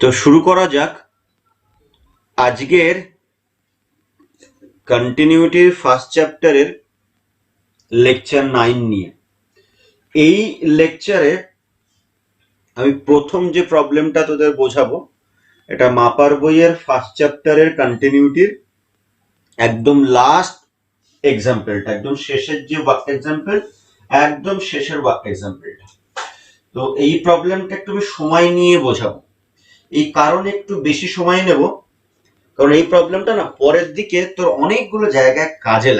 তো শুরু করা যাক আজকের কন্টিনিউটির ফার্স্ট চ্যাপ্টারের লেকচার 9 নিয়ে। এই লেকচারে আমি প্রথম যে প্রবলেমটা তোদের বোঝাবো, এটা মাপার বইয়ের ফার্স্ট চ্যাপ্টারের কন্টিনিউটির একদম লাস্ট এক্সাম্পলটা, একদম শেষের যে ওয়ার্ক এক্সাম্পল, একদম শেষের ওয়ার্ক এক্সাম্পলটা। তো এই প্রবলেমটা একটু আমি সময় নিয়ে বোঝাবো। এই কারণে একটু বেশি সময় নেব, কারণ এই প্রবলেমটা না পরের দিকে তোর অনেকগুলো জায়গায় কাজে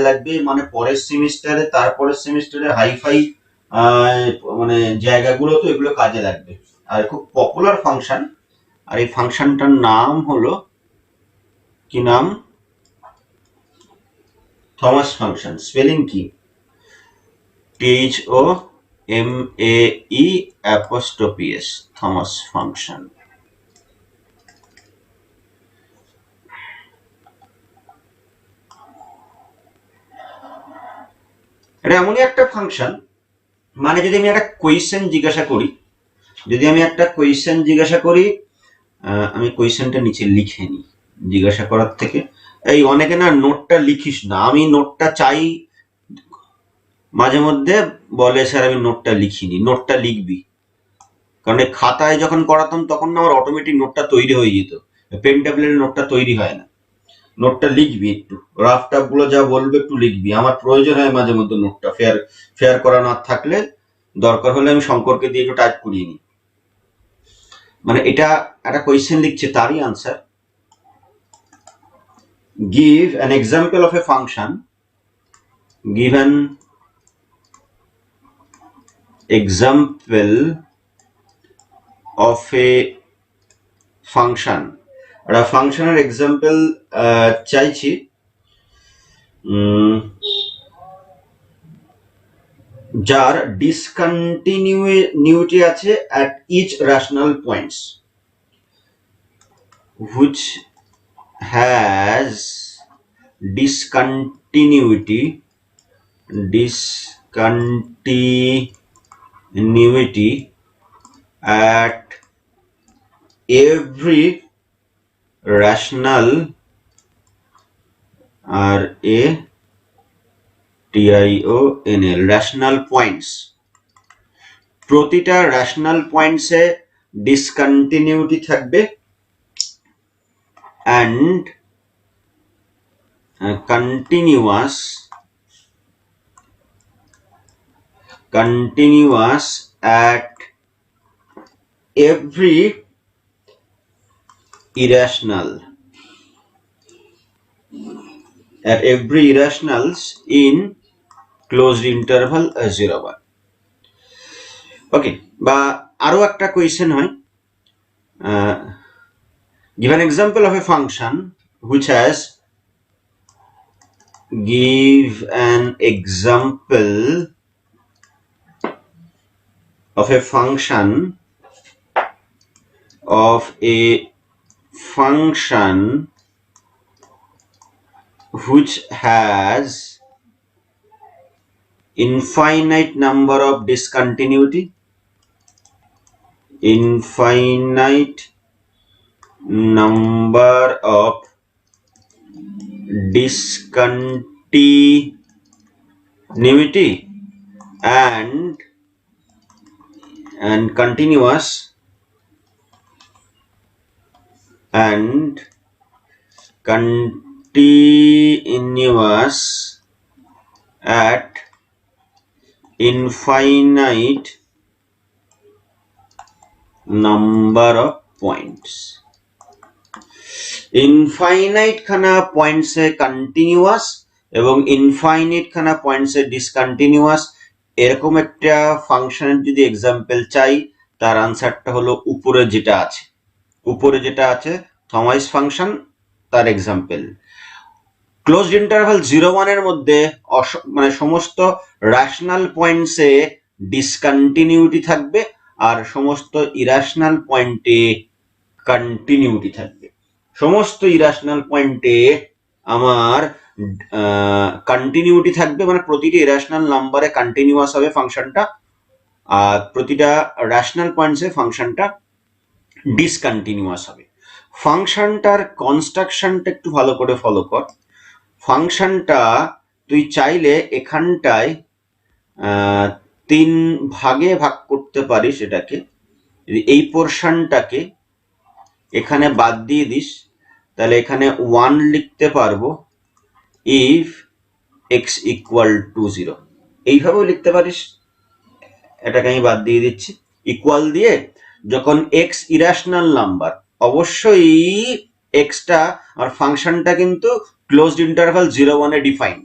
লাগবে। মানে পরের সেমিস্টারে, তারপরের সেমিস্টারে হাইফাই মানে জায়গাগুলো তো এগুলো কাজে লাগবে। আর খুব পপুলার ফাংশন, আর এই ফাংশনটার নাম হলো কি নাম? Thomas function. স্পেলিং কি? THOMAE', Thomas function. এটা এমনই একটা ফাংশন, মানে যদি আমি একটা কোয়েশ্চেন জিজ্ঞাসা করি, আমি কোয়েশ্চেনটা নিচে লিখে নিই জিজ্ঞাসা করার থেকে। এই অনেকে না নোটটা লিখিস না, আমি নোটটা চাই, মাঝে মধ্যে বলে স্যার আমি নোটটা লিখিনি। নোটটা লিখবি, কারণ এই খাতায় যখন করাতাম তখন না আমার অটোমেটিক নোটটা তৈরি হয়ে যেত, পেন ট্যাবলেটের নোটটা তৈরি হয় না। নোটটা লিখবি, একটু রাফ টাফ গুলো যা বলবে একটু লিখবি। আমার প্রয়োজন হয় মাঝে মধ্যে নোটটা, ফেয়ার করা না থাকলে দরকার হলে আমি শঙ্করকে দিয়ে একটু টাইপ করিয়ে নিই। মানে এটা একটা কোয়েশ্চেন লিখছে, তারই answer. Give an example of A function, give an example of a function। একটা ফাংশনের এক্সাম্পল চাইছি, যার ডিসকন্টিনিউটি আছে at each rational points, which has discontinuity at every rational rational points, প্রতিটা রেশনাল পয়েন্টসে ডিসকন্টিনিউটি থাকবে and continuous at every irrationals in closed interval 0 1। ওকে, বা আরো একটা কোয়েশ্চেন হয়, give an example of a function which has give an example of a function which has infinite number of discontinuity, and continuous at infinite number of points। Infinite খানা পয়েন্টসে continuous এবং infinite খানা পয়েন্টসে discontinuous, এরকম একটা ফাংশনের যদি example চাই, তার আনসারটা হলো উপরে যেটা আছে থমাস ফাংশন, তার এক্সাম্পল। ক্লোজড ইন্টারভাল 0 1 এর মধ্যে মানে সমস্ত রেশনাল পয়েন্টসে ডিসকন্টিনিউটি থাকবে আর সমস্ত ইরাশনাল পয়েন্টে কন্টিনিউটি থাকবে। সমস্ত ইরাশনাল পয়েন্টে আমার কন্টিনিউটি থাকবে, মানে প্রতিটি ইরাশনাল নাম্বারে কন্টিনিউয়াস হবে ফাংশনটা, আর প্রতিটা রেশনাল পয়েন্টসে ফাংশনটা ডিসকন্টিনিউয়াস হবে। ফাংশনটার কনস্ট্রাকশনটা একটু ভালো করে ফলো কর। ফাংশনটা তুই চাইলে এখানটায় 3 ভাগে ভাগ করতে পারিস এটাকে। যদি এই পোর্শনটাকে এখানে বাদ দিয়ে দিস তাহলে এখানে 1 লিখতে পারবো ইফ এক্স ইকুয়াল টু 0, এইভাবেও লিখতে পারিস। এটাকে আমি বাদ দিয়ে দিচ্ছি। ইকুয়াল দিয়ে যখন এক্স ইরাশনাল নাম্বার, অবশ্যই এক্সটা আর ফাংশনটা কিন্তু ক্লোজড ইন্টারভাল 0-1 এ ডিফাইন্ড,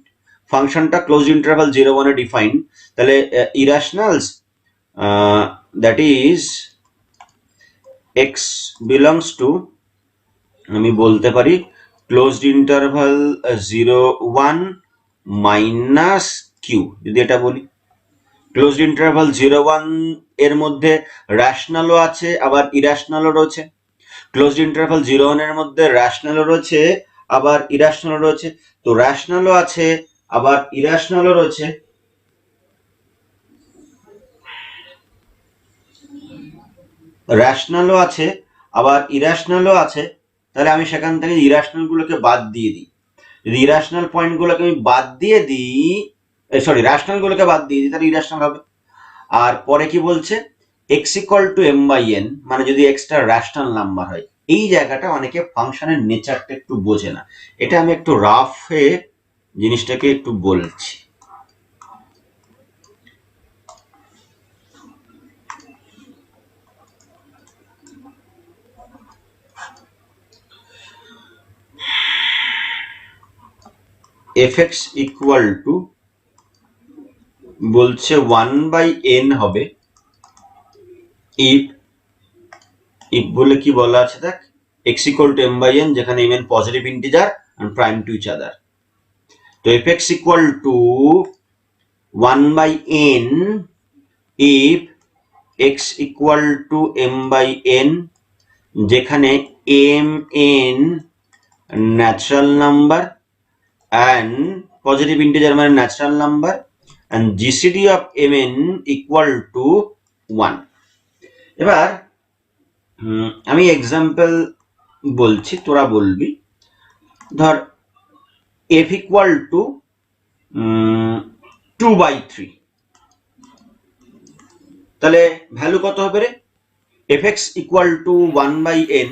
ফাংশনটা ক্লোজড ইন্টারভাল 0-1 এ ডিফাইন্ড, তাহলে irrationals that is x belongs to, আমি বলতে পারি ক্লোজড ইন্টারভাল 0-1 মাইনাস কিউ। যদি এটা বলি ক্লোজড ইন্টারভাল 0-1 এর মধ্যে রেশনালও আছে আবার ইরাশনালও রয়েছে, ক্লোজড ইন্টারভাল 0-1 এর মধ্যে রেশনালও রয়েছে আবার ইরাশনালও রয়েছে। তো রেশনালও আছে আবার ইরাশনালও রয়েছে, রেশনালও আছে আবার ইরাশনালও আছে, তাহলে আমি সেখান থেকে ইরাশনাল গুলোকে বাদ দিয়ে দিই। যদি ইরাশনাল পয়েন্ট গুলোকে আমি বাদ দিয়ে দিই, সরি রেশনাল গুলোকে বাদ দিয়ে দিই, তাহলে ইরাশনাল হবে। আর পরে কি বলছে, x equal to m by n, মানে যদি এক্সটা রেশনাল নাম্বার হয়। এই জায়গাটা অনেকে ফাংশনের নেচারটা একটু বোঝে না, এটা আমি একটু রাফে জিনিসটাকে একটু বলছি। fx ইকুয়াল টু বলছে 1/n হবে if বলে কি বলা আছে দেখ, x equal to m by n, যেখানে m n positive integer and prime to each other। তো fx equal to 1/n if x equal to m by n, যেখানে mn natural number and positive integer মানে natural number and gcd of mn equal to 1। এবার আমি example বলছি, তোরা বলবি। ধর f equal to 2/3, তাহলে ভ্যালু কত হবে রে? fx ইকুয়াল টু 1/n,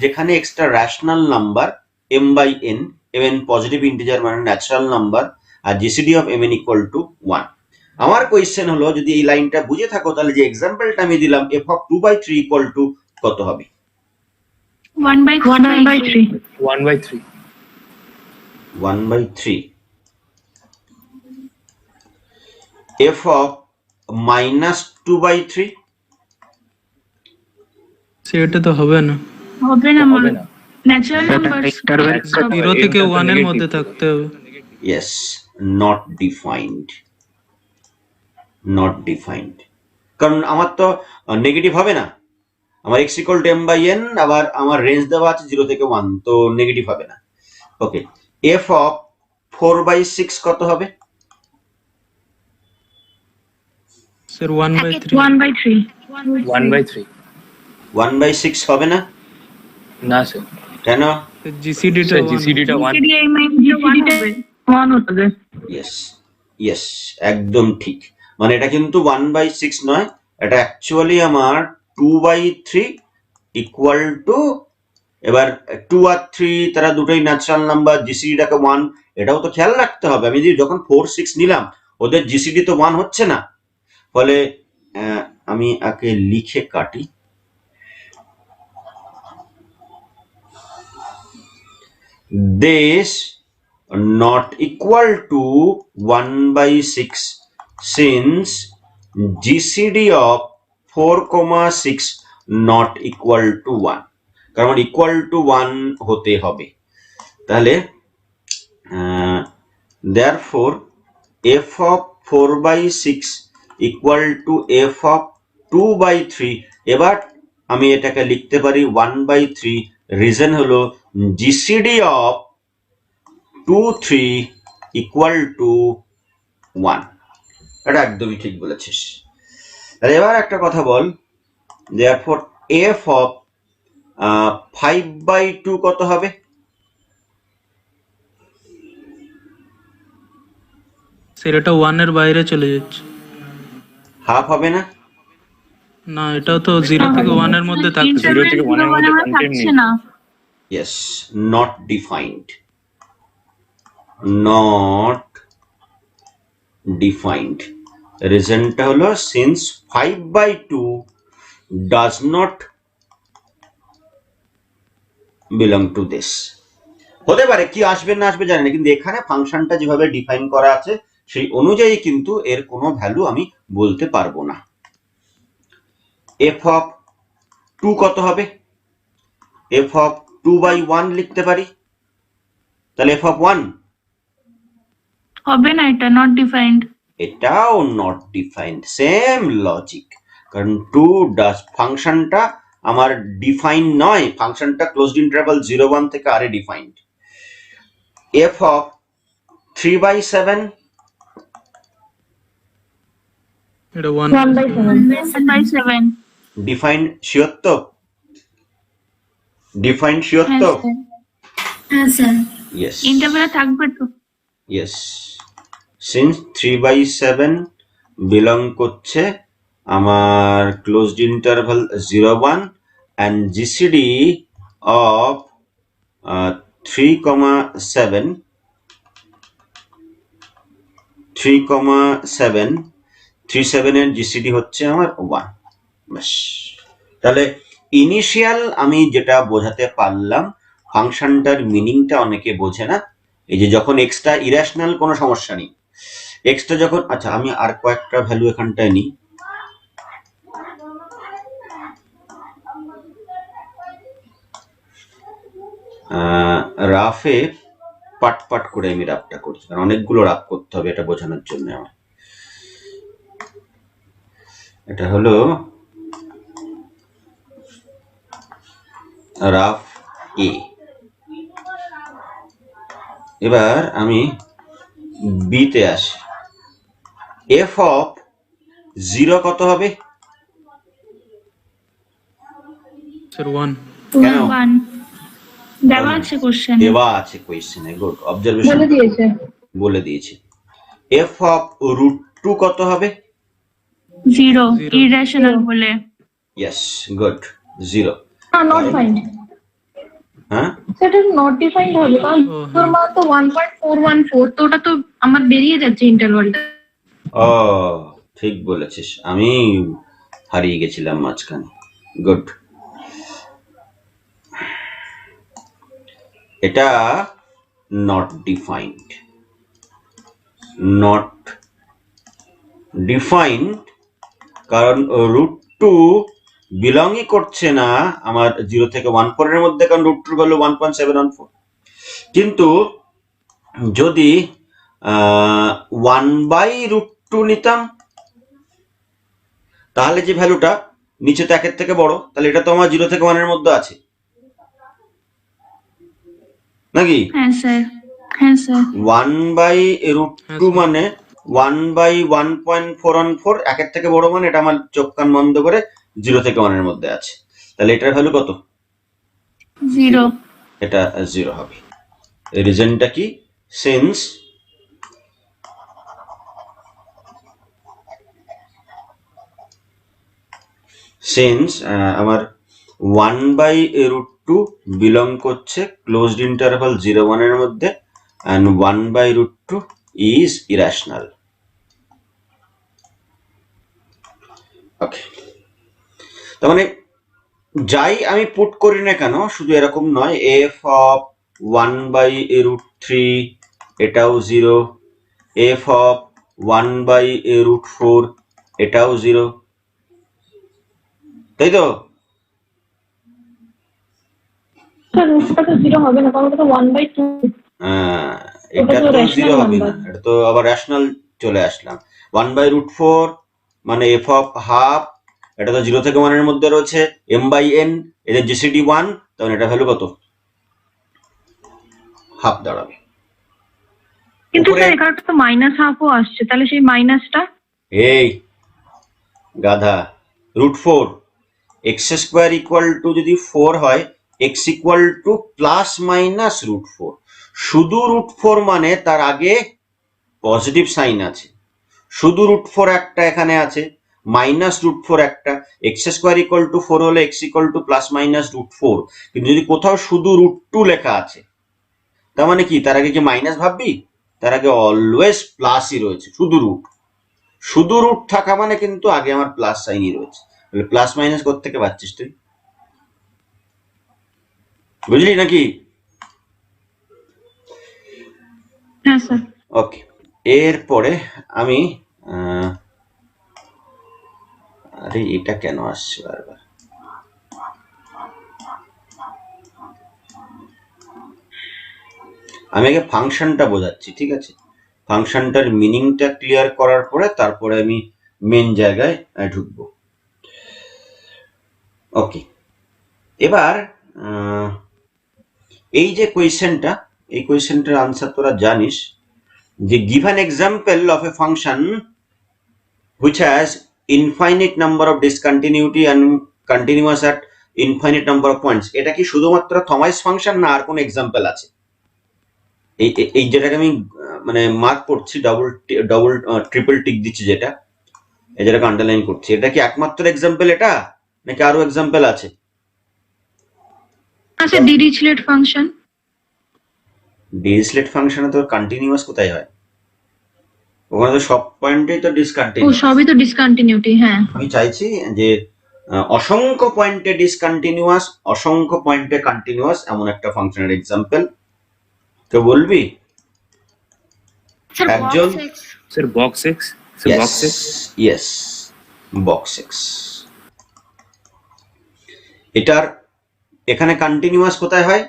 যেখানে এক্সটা rational number m by n, mn positive integer মানে ন্যাচারাল নাম্বার, আর GCD of mn equal to 1। আমার কোয়েশ্চেন হলো, যদি এই লাইনটা বুঝে থাকো তাহলে যে এক্সাম্পলটা আমি দিলাম f অফ 2/3 ইকুয়াল টু কত হবে? 1/3. 1/3 f of minus 2/3, সেটা তো হবে না, হবে না, ন্যাচারাল নাম্বার 0 থেকে 1 এর মধ্যে থাকতে হবে। yes, not defined, not defined, কারণ আমার তো নেগেটিভ হবে না, আমার x equal to m by n, আবার আমার রেঞ্জ দেওয়া আছে 0 থেকে 1, তো নেগেটিভ হবে না। ওকে, f of 4/6 কত হবে? স্যার 1/3। 1/3 1/6 হবে না? না স্যার, কেন? জিসিডিটা জিসিডিটা 1। ইয়েস ইয়েস, একদম ঠিক। মানে এটা কিন্তু 1/6 নয়, এটা অ্যাকচুয়ালি আমার 2/3 ইকুয়াল টু, এবার 2 আর 3 তারা দুটোই ন্যাচারাল নাম্বার, জিসিডিটাকে 1, এটাও তো খেয়াল রাখতে হবে। আমি যদি যখন 4, 6 নিলাম, ওদের জিসিডি তো 1 হচ্ছে না, ফলে আমি আগে লিখে কাটি। this not equal to 1/6 since GCD of 4,6 not equal to 1, কারণ equal to 1 হতে হবে। তাহলে therefore f of 4/6 equal to f of 2/3। এবার আমি এটাকে লিখতে পারি 1/3, রিজন হলো জিসিডি অফ 2/3 ইকুয়াল টু 1। এটা একদমই ঠিক বলেছিস। তাহলে এবার একটা কথা বল, দেয়ারফর এফ অফ 5/2 কত হবে? স্যার এটা 1 এর বাইরে চলে যাচ্ছে। হাফ হবে না? না, এটাও তো 0 থেকে 1 এর মধ্যে থাকছে। Zero থেকে one এর মধ্যে contain থাকছে নেই। না। Yes, not defined. Not defined. রিজনটা হলো since 5/2 does not belong to this. হতে পারে কি আসবে না আসবে জানি না, কিন্তু এখানে ফাংশনটা যেভাবে ডিফাইন করা আছে সেই অনুযায়ী কিন্তু এর কোনো ভ্যালু আমি বলতে পারবো না। এফ অফ 2 কত হবে? এফ অফ 2/1 লিখতে পারি, তাহলে এফ অফ 1 হবে না, এটা নট ডিফাইন্ড। এটাও নট ডিফাইন্ড, সেম লজিক, কারণ 2 ডাজ ফাংশনটা আমার ডিফাইন নয়, ফাংশনটা ক্লোজড ইন্টারভাল 0-1 থেকে আরে ডিফাইন্ড। এফ অফ 3/7 এটা 1 1/7। ডিফাইন্ড শিওর তো? ডিফাইন্ড শিওর হ্যাঁ তো? স্যার, হ্যাঁ স্যার। ইয়েস ইন্টারভেলে থাকবে তো। ইয়েস, সিন্স 3/7 বিলং করছে আমার closed interval 0-1 and GCD of 3,7 3,7 এর জিসিডি হচ্ছে আমার 1। ব্যাস, তাহলে ইনিশিয়াল আমি যেটা বোঝাতে পারলাম, ফাংশনটার মিনিংটা অনেকে বোঝে না। এই যে যখন এক্সটা ইরেশনাল কোনো সমস্যা নেই, এক্সটা যখন, আচ্ছা আমি আর কয়েকটা ভ্যালু এখানটায় নিই। রাফে পাট পাট করে আমি রাফটা করছি, কারণ অনেকগুলো রাফ করতে হবে এটা বোঝানোর জন্য আমার। এটা হলো রাফ এ। এবার আমি বিতে আসি। এফ অফ 0 কত হবে? স্যার 1 কেন? 1 দেওয়া আছে কোশ্চেন। দেওয়া আছে কোয়েশ্চেনে, গুড অবজারভেশন, বলে দিয়েছে। এফ অফ √2 কত হবে? 0 ইরেশনাল বলে। Yes, good, 0। নট ফাইন্ড, হ্যাঁ, সেটা নট ডিফাইন্ড হবে, কারণ তোর মান তো 1.414, তো ওটা তো আমার বেরিয়ে যাচ্ছে ইন্টারভালটা। ও ঠিক বলেছিস, আমি হারিয়ে গেছিলাম মাঝখানে। গুড, এটা নট ডিফাইন্ড, নট ডিফাইন্ড কারণ √2 বিলংই করছে না আমার 0 থেকে 1.4 এর মধ্যে, কারণ √2 ভ্যালু 1.714। কিন্তু যদি 1/√2 নিতাম, তাহলে যে ভ্যালুটা নিচে তো 1 থেকে বড়, তাহলে এটা তো আমার 0 থেকে 1 এর মধ্যে আছে নাকি? হ্যাঁ স্যার, হ্যাঁ স্যার। 1/√2 মানে 1/1.414, 1 থেকে বড় মানে এটা আমার চোখ কান বন্ধ করে 0 থেকে 1 এর মধ্যে আছে, তাহলে এটার ভ্যালু কত? 0। এটা 0 হবে। রিজনটা কি? সিন্স আমার 1/√2 বিলং করছে ক্লোজড ইন্টারভাল 0-1 এর মধ্যে, and 1/√2 is irrational. ওকে, তার মানে যাই আমি পুট করি না কেন শুধু এরকম নয়, এফ অফ 1/√3 এটাও 0, এফ অফ 1/√4 এটাও 0, তাই তো? রুটটা তো 0 হবে না, কারণ ওটা তো 1/2। এটা ওটা তো তো rational 0 হবে না, number। এটা তো আবার রেশনাল চলে আসলাম। 1/√4 মানে এফ অফ হাফ, এটা তো 0 থেকে 1 এর মধ্যে রয়েছে, m/n এদের জিসিডি 1, তখন এটা ভ্যালু কত? হাফ দাঁড়াবে। কিন্তু উপরে স্যার এখানে তো -1/2 আসছে, তাহলে সেই মাইনাসটা এই গাধা, √4 এক্স স্কোয়ার ইকুয়াল টু যদি 4 হয়, x equal two plus minus √4। শুধু √4 মানে তার আগে পজিটিভ সাইন আছে, শুধু √4 একটা এখানে আছে, মাইনাস √4 একটা, এক্স স্কোয়ার ইকুয়াল টু 4 হলে x equal two plus minus √4। কিন্তু যদি কোথাও শুধু √2 লেখা আছে, তার মানে কি তার আগে কি মাইনাস ভাববি? তার আগে অলওয়েজ প্লাসই রয়েছে। শুধু রুট থাকা মানে কিন্তু আগে আমার প্লাস সাইনই রয়েছে। প্লাস মাইনাস কোত্থেকে পাচ্ছিস তুই? বুঝলি নাকি? হ্যাঁ স্যার। ওকে, এরপরে আমি আরে এটা কেন আসছে বারবার? আমি আগে ফাংশনটা বোঝাচ্ছি, ঠিক আছে? ফাংশনটার মিনিংটা ক্লিয়ার করার পরে তারপরে আমি মেন জায়গায় ঢুকবো। ওকে, এবার এই যে কোয়েশ্চেনটা, এই কোয়েশ্চেনটার আনসার তোরা জানিস যে give an example of a function which has infinite number of discontinuity and continuous at infinite number of points। এটা কি শুধুমাত্র থমাস ফাংশন না আর কোন এক্সাম্পল আছে? এই যেটাকে আমি মানে মার্ক করছি, ডবল ট্রিপল টিক দিচ্ছি, যেটাকে আন্ডারলাইন করছি, এটা কি একমাত্র এক্সাম্পল এটা নাকি আরো এক্সাম্পল আছে? আচ্ছা, ডিরিচলেট ফাংশন। ডিরিচলেট ফাংশনে তো কন্টিনিউয়াস কোথায় হয়? ওখানে তো সব পয়েন্টেই তো ডিসকন্টিনিউয়াস। ও সবই তো ডিসকন্টিনিউটি। হ্যাঁ, আমি চাইছি যে অসংখ্য পয়েন্টে ডিসকন্টিনিউয়াস, অসংখ্য পয়েন্টে কন্টিনিউয়াস এমন একটা ফাংশনের এক্সাম্পল তো বলবি? একজন sir box x, sir box x. Yes, box x. এটার এখানে কন্টিনিউয়াস কোথায় হয়?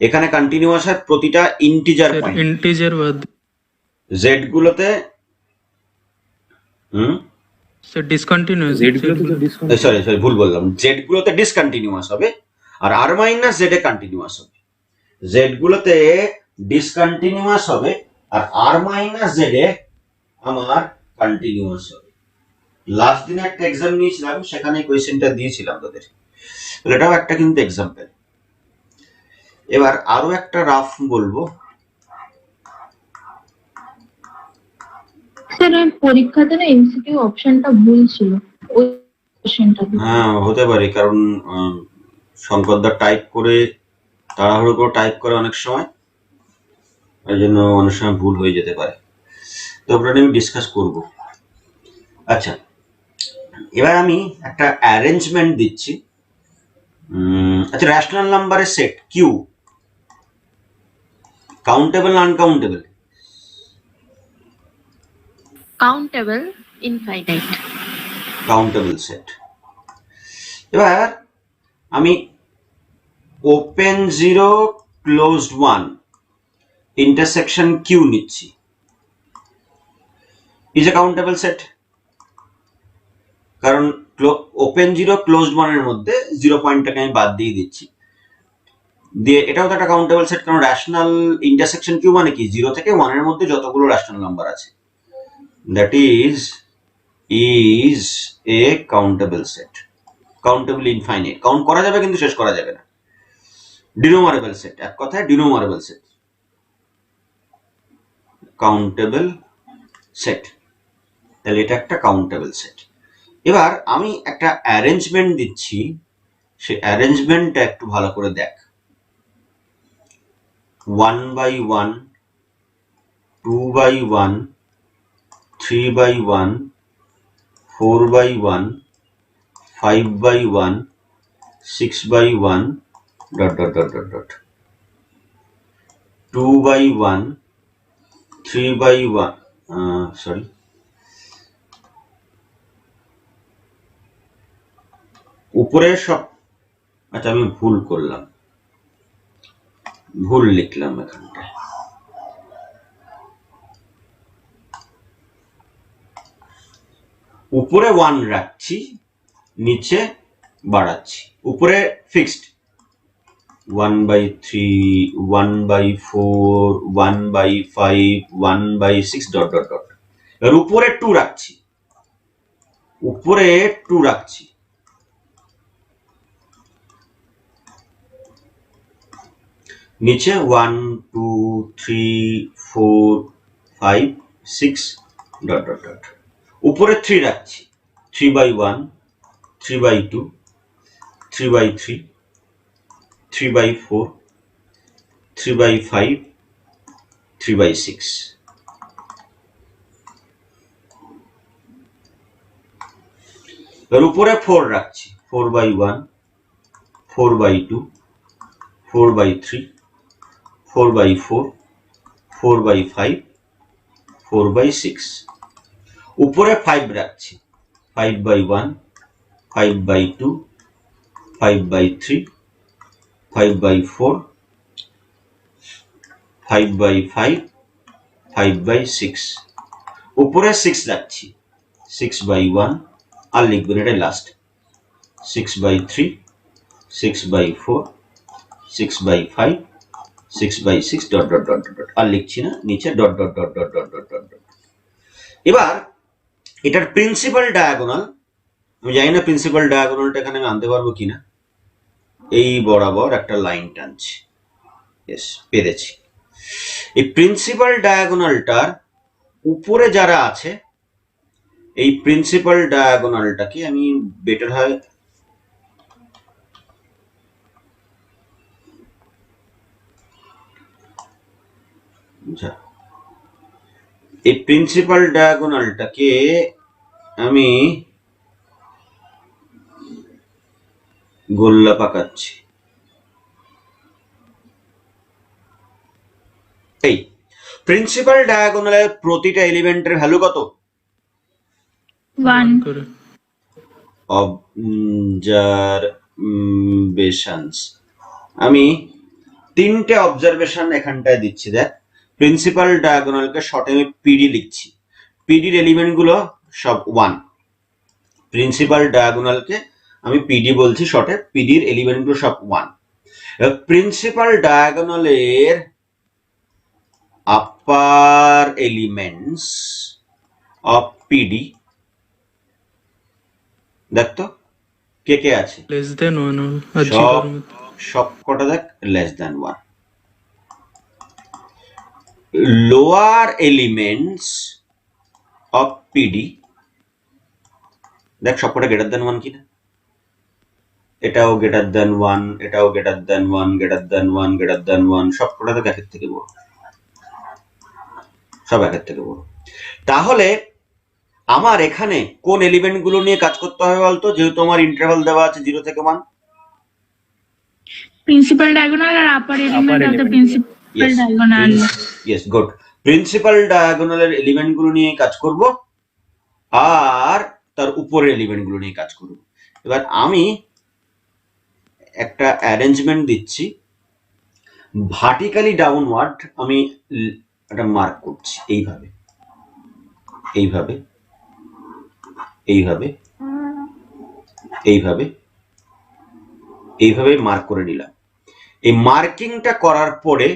এখানে কন্টিনিউয়াস হয় প্রতিটা ইন্টিজার পয়েন্ট, ইন্টিজার বাদ জেড গুলোতে। স্যার ডিসকন্টিনিউয়াস, জেড গুলো তো ডিসকন্টিনিউয়াস। সরি ভুল বললাম, জেড গুলোতে ডিসকন্টিনিউয়াস হবে আর আর মাইনাস জেড এ কন্টিনিউয়াস হবে। জেড গুলোতে ডিসকন্টিনিউয়াস হবে আর আর মাইনাস জেড এ আমার কন্টিনিউয়াস হবে। লাস্ট দিনে একটা এক্সাম নিয়েছিলাম, সেখানে কোয়েশ্চেনটা দিয়েছিলাম তোদের, এটাও একটা কিন্তু এক্সাম্পল। এবার আরো একটা রাফ বলবো। স্যার পরীক্ষাতে না এমসিকিউ অপশনটা ভুল ছিল ওই কোশ্চেনটা। হ্যাঁ হতে পারে, কারণ শঙ্করদা টাইপ করে তাড়াহুড়ো করে টাইপ করে অনেক সময়, এই জন্য অনেক সময় ভুল হয়ে যেতে পারে। তো ওটা নিয়ে আমি ডিসকাস করব। আচ্ছা, এবার আমি একটা অ্যারেঞ্জমেন্ট দিচ্ছি। আচ্ছা, রেশনাল নাম্বারের সেট কিউ কাউন্টেবল না uncountable? countable infinite countable set. এবার আমি ওপেন 0 ক্লোজড 1 ইন্টারসেকশন কিউ নিচ্ছি, ইজ এ কাউন্টেবল সেট। কারণ ওপেন 0 ক্লোজড 1 এর মধ্যে 0 পয়েন্টটাকে আমি বাদ দিয়ে দিচ্ছি, দিয়ে এটাও তো একটা কাউন্টেবল সেট। কারণ রেশনাল ইন্টারসেকশন কিউ মানে কি 0 থেকে 1 এর মধ্যে যতগুলো রেশনাল নাম্বার আছে, that is a countable set. Countable infinite, count করা যাবে কিন্তু শেষ করা যাবে না। ডিনোমারেবল সেট, এক কথায় ডিনোমারেবল সেট, কাউন্টেবল সেট। তাহলে এটা একটা কাউন্টেবল সেট। এবার আমি একটা অ্যারেঞ্জমেন্ট দিচ্ছি, সে অ্যারেঞ্জমেন্টটা একটু ভালো করে দেখ। 1/1, 2/1, 3/1, 4/1, 5/1, 6/1, ... 2/1, 3/1, সরি, উপরে সব, আচ্ছা আমি ভুল করলাম, ভুল লিখলাম এখানটায়। উপরে 1 রাখছি, নিচে বাড়াচ্ছি। উপরে ফিক্সড 1/3, 1/4, 1/5, 1/6 ... এর উপরে 2 রাখছি, উপরে 2 রাখছি, নিচে 1 2 3 4 5 6 ডট ডট ডট। উপরে 3 রাখছি, 3/1 3/2 3/3 3/4 3/5 3/6। এর উপরে 4 রাখছি, 4/1 4/2 4/3 4/4 4/5 4/6। উপরে 5 রাখছি, 5/1 5/2 5/3 5/4 5/5 5/6। উপরে 6 রাখছি, 6/1 আর লিখবেন, এটা last, 6/3 6/4 6/5 6/6 dot dot dot dot, আর লিখছি না, নিচে dot dot dot dot dot dot dot. এবার এটার প্রিন্সিপাল ডায়াগোনাল, আমি জানি না প্রিন্সিপাল ডায়াগোনালটা এখানে আমি আনতে পারবো কিনা। এই বরাবর একটা লাইন টানছি, ইয়েস পেরেছি। এই প্রিন্সিপাল ডায়াগোনালটার উপরে যারা আছে, এই প্রিন্সিপাল ডায়াগোনালটাকে আমি বেটার হয় এই প্রিন্সিপাল ডায়াগোনালটাকে আমি গোল্লা পাকাচ্ছি। এই প্রিন্সিপাল ডায়াগোনালের প্রতিটা এলিমেন্টের ভ্যালু কত? 1 করে অবজারভেশনস। আমি 3টে অবজারভেশন এখানটায় দিচ্ছি। দেখ, প্রিন্সিপাল ডায়াগোনালকে শর্টে আমি পিডি লিখছি, পিডির এলিমেন্ট গুলো সব 1। প্রিন্সিপাল ডায়াগোনালকে আমি পিডি বলছি শর্টে, পিডির এলিমেন্ট গুলো সব 1। প্রিন্সিপাল ডায়াগোনালের আপার এলিমেন্টস অফ পিডি, দেখ তো কে কে আছে, লেস দেন 1 আর সব 0 মধ্যে সব কটা দেখ, less than 1। Lower elements of PD দেখ সবকটা গ্রেটার দ্যান 1 কিনা, এটাও গ্রেটার দ্যান 1, এটাও greater than 1 greater than 1 greater than 1, সবকটা দেখ একের থেকে বড়, সব একের থেকে বড়। তাহলে আমার এখানে কোন এলিমেন্ট গুলো নিয়ে কাজ করতে হবে বলতো, যেহেতু আমার ইন্টারভাল দেওয়া আছে 0 থেকে 1। প্রিন্সিপাল ডায়াগোনাল আর upper element of the principal diagonal. Yes, good. Principal ডায়াগোনালের এলিমেন্ট গুলো নিয়ে কাজ করব আর তার উপরের এলিমেন্ট গুলো নিয়ে কাজ করব। এবার আমি একটা অ্যারেঞ্জমেন্ট দিচ্ছি, ভার্টিক্যালি ডাউনওয়ার্ড আমি একটা মার্ক করছি, এইভাবে এইভাবে এইভাবে এইভাবে এইভাবে মার্ক করে নিলাম। এই মার্কিংটা করার পরে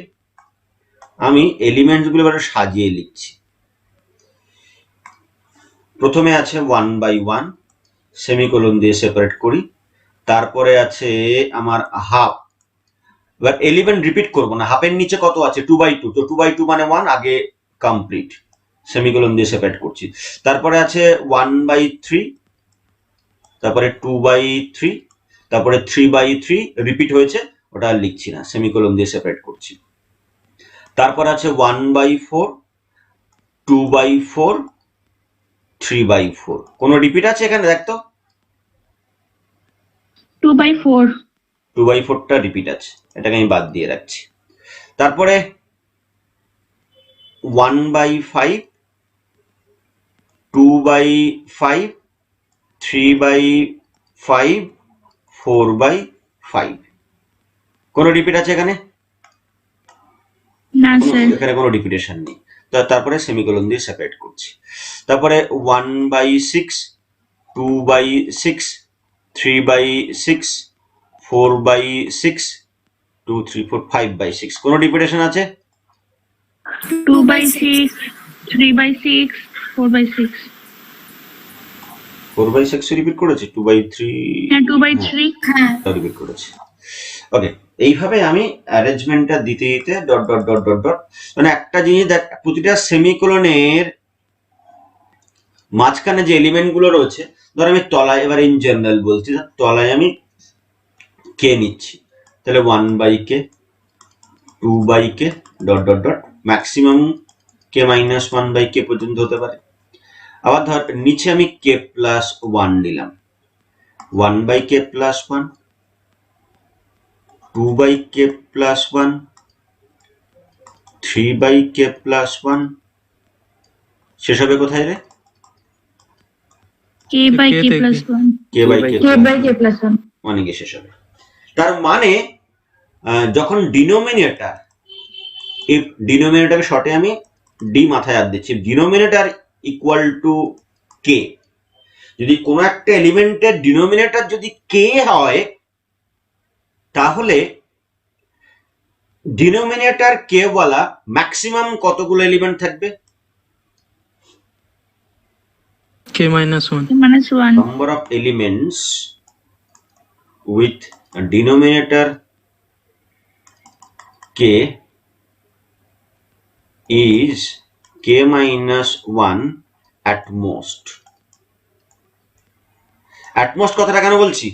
আমি এলিমেন্টস গুলো এবার সাজিয়ে লিখছি। প্রথমে আছে 1/1, সেমিকোলন দিয়ে সেপারেট করি। তারপরে আছে আমার হাফ। এবার এলিমেন্ট রিপিট করব না, হাফের নিচে কত আছে 2/2, তো 2/2 মানে 1, আগে কমপ্লিট, সেমিকোলন দিয়ে সেপারেট করছি। তারপরে আছে 1/3, তারপরে 2/3, তারপরে 3/3 রিপিট হয়েছে, ওটা আর লিখছি না, সেমিকোলন দিয়ে সেপারেট করছি। তারপর আছে 1/4, 2/4, 3/4। কোনো রিপিট আছে এখানে দেখতো? 2/4 2/4টা রিপিট আছে, এটাকে আমি বাদ দিয়ে রাখছি। তারপরে 1/5, 2/5, 3/5, 4/5। কোনো রিপিট আছে এখানে? না স্যার। এখানে কোনো রিপিটেশন নেই। তারপরে সেমিকোলন দিয়ে সেপারেট করছি। তারপরে 1/6, 2/6, 3/6, 4/6, 2 3 4 5/6। কোনো রিপিটেশন আছে? 2/6, 3/6, 4/6। 4/6 রিপিট করেছে, 2/3 হ্যাঁ 2/3 হ্যাঁ রিপিট করেছে। ওকে, এইভাবে আমি অ্যারেঞ্জমেন্টটা দিতে দিতে dot dot dot dot dot, মানে একটা জিনিস দেখ, প্রতিটা সেমিকোলনের মাঝখানে যে এলিমেন্ট গুলো রয়েছে, ধর আমি তলায়, এবার ইন জেনারেল বলছি, তলায় আমি কে নিচ্ছি, তাহলে 1/k, 2/k dot dot dot, maximum k minus 1/k পর্যন্ত হতে পারে। আবার ধর নিচে আমি k প্লাস 1 নিলাম, 1/k plus 1, 2/k plus 1, 3/k plus 1, শেষ হবে কোথায় রে? k/k plus 1 k/k plus 1 মানে গিয়ে শেষ হবে। তার মানে যখন ডিনোমিনেটর, এই ডিনোমিনেটরকে শর্টে আমি ডি মাথায় হাত দিচ্ছি, ডিনোমিনেটর ইকুয়াল টু কে, যদি কোনো একটা এলিমেন্টের ডিনোমিনেটর যদি কে হয়, তাহলে ডিনোমিনেটর কে বলা ম্যাক্সিমাম কতগুলো এলিমেন্ট থাকবে? k minus 1. -1 Number of elements with a denominator k is k minus 1 at most. At most কথাটা কেন বলছি?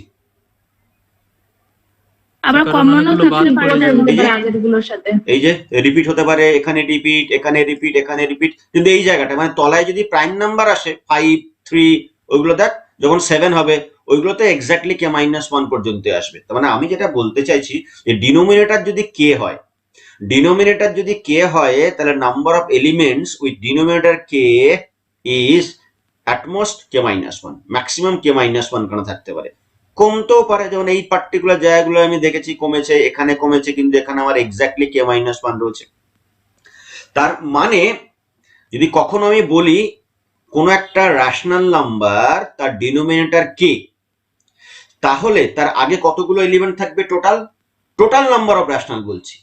আবার কারণ কমনও অনেকগুলো থাকতে বাদ পারে পড়ে তার যাবে। মধ্যে। আগের গুলোর সাথে এই যে রিপিট হতে পারে, এখানে রিপিট, এখানে রিপিট, এখানে রিপিট, কিন্তু এই জায়গাটা মানে তলায় যদি প্রাইম নাম্বার আসে 5, 3, ওইগুলো দেখ, যখন 7 হবে ওইগুলোতে এক্স্যাক্টলি কে মাইনাস 1 পর্যন্ত আসবে। তার মানে আমি যেটা বলতে চাইছি যে ডিনোমিনেটর যদি কে হয়, ডিনোমিনেটর যদি কে হয়, তাহলে number of elements with denominator K is at most K minus 1, maximum K minus 1 কেন থাকতে পারে, কমতেও পারে। যেমন এই পার্টিকুলার জায়গাগুলো আমি দেখেছি কমেছে, এখানে কমেছে, কিন্তু এখানে আমার এক্স্যাক্টলি কে মাইনাস 1 রয়েছে। তার মানে যদি কখনো আমি বলি কোন একটা রেশনাল নাম্বার তার ডিনোমিনেটর কে, তাহলে তার আগে কতগুলো এলিমেন্ট থাকবে? টোটাল নাম্বার অফ রেশনাল বলছি।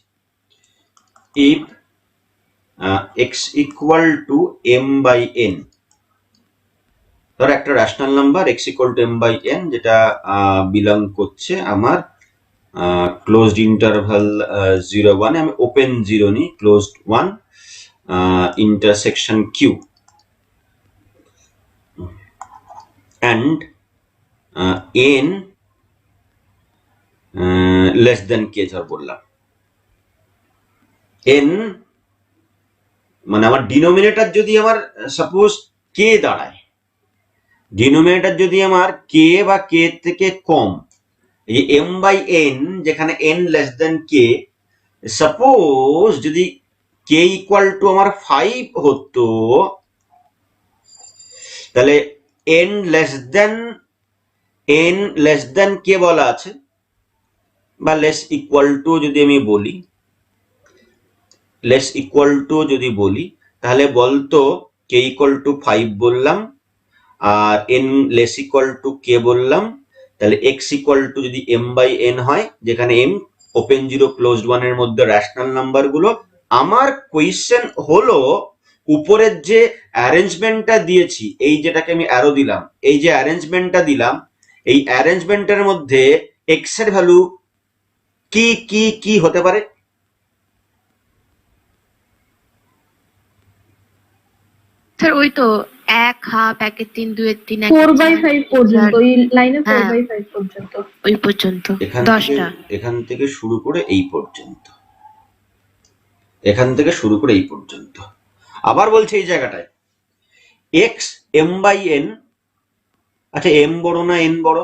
If x equal two m/n, ধর একটা rational number x equal two m/n, যেটা বিলং করছে আমার ক্লোজড ইন্টারভাল 0, 1, আমি ওপেন 0 নিই, closed 1, intersection q, and n less then k ধর বললাম। n মানে আমার ডিনোমিনেটর যদি আমার সাপোজ k দাঁড়ায়, ডিনোমিনেটর যদি আমার k বা k থেকে কম, এই m/n যেখানে n লেস দেন k, সাপোজ যদি k ইকুয়াল টু আমার 5 হতো, তাহলে n লেস দেন k বলা আছে, বা লেস ইকুয়াল টু যদি আমি বলি, লেস ইকুয়াল টু যদি বলি, তাহলে বলতো k ইকুয়াল টু 5 বললাম আর n less equal two k বললাম, তাহলে x ইকুয়াল টু যদি m/n হয়, যেখানে m ওপেন 0 ক্লোজড 1 এর মধ্যে রেশনাল নাম্বার গুলো। আমার কোয়েশ্চেন হলো উপরের যে অ্যারেঞ্জমেন্টটা দিয়েছি, এই যেটাকে আমি অ্যারো দিলাম, এই যে অ্যারেঞ্জমেন্টটা দিলাম, এই অ্যারেঞ্জমেন্টের মধ্যে x এর ভ্যালু কি কি কি হতে পারে? স্যার ওই তো 1 হাফ 1 3 2 3 4/5 পর্যন্ত, ওই লাইনে হ্যাঁ। 4/5 পর্যন্ত। ওই পর্যন্ত এখান 10টা। এখান থেকে শুরু করে এই পর্যন্ত, এখান থেকে শুরু করে এই পর্যন্ত। আবার বলছে এই জায়গাটায় x m/n, আচ্ছা m বড় না n বড়?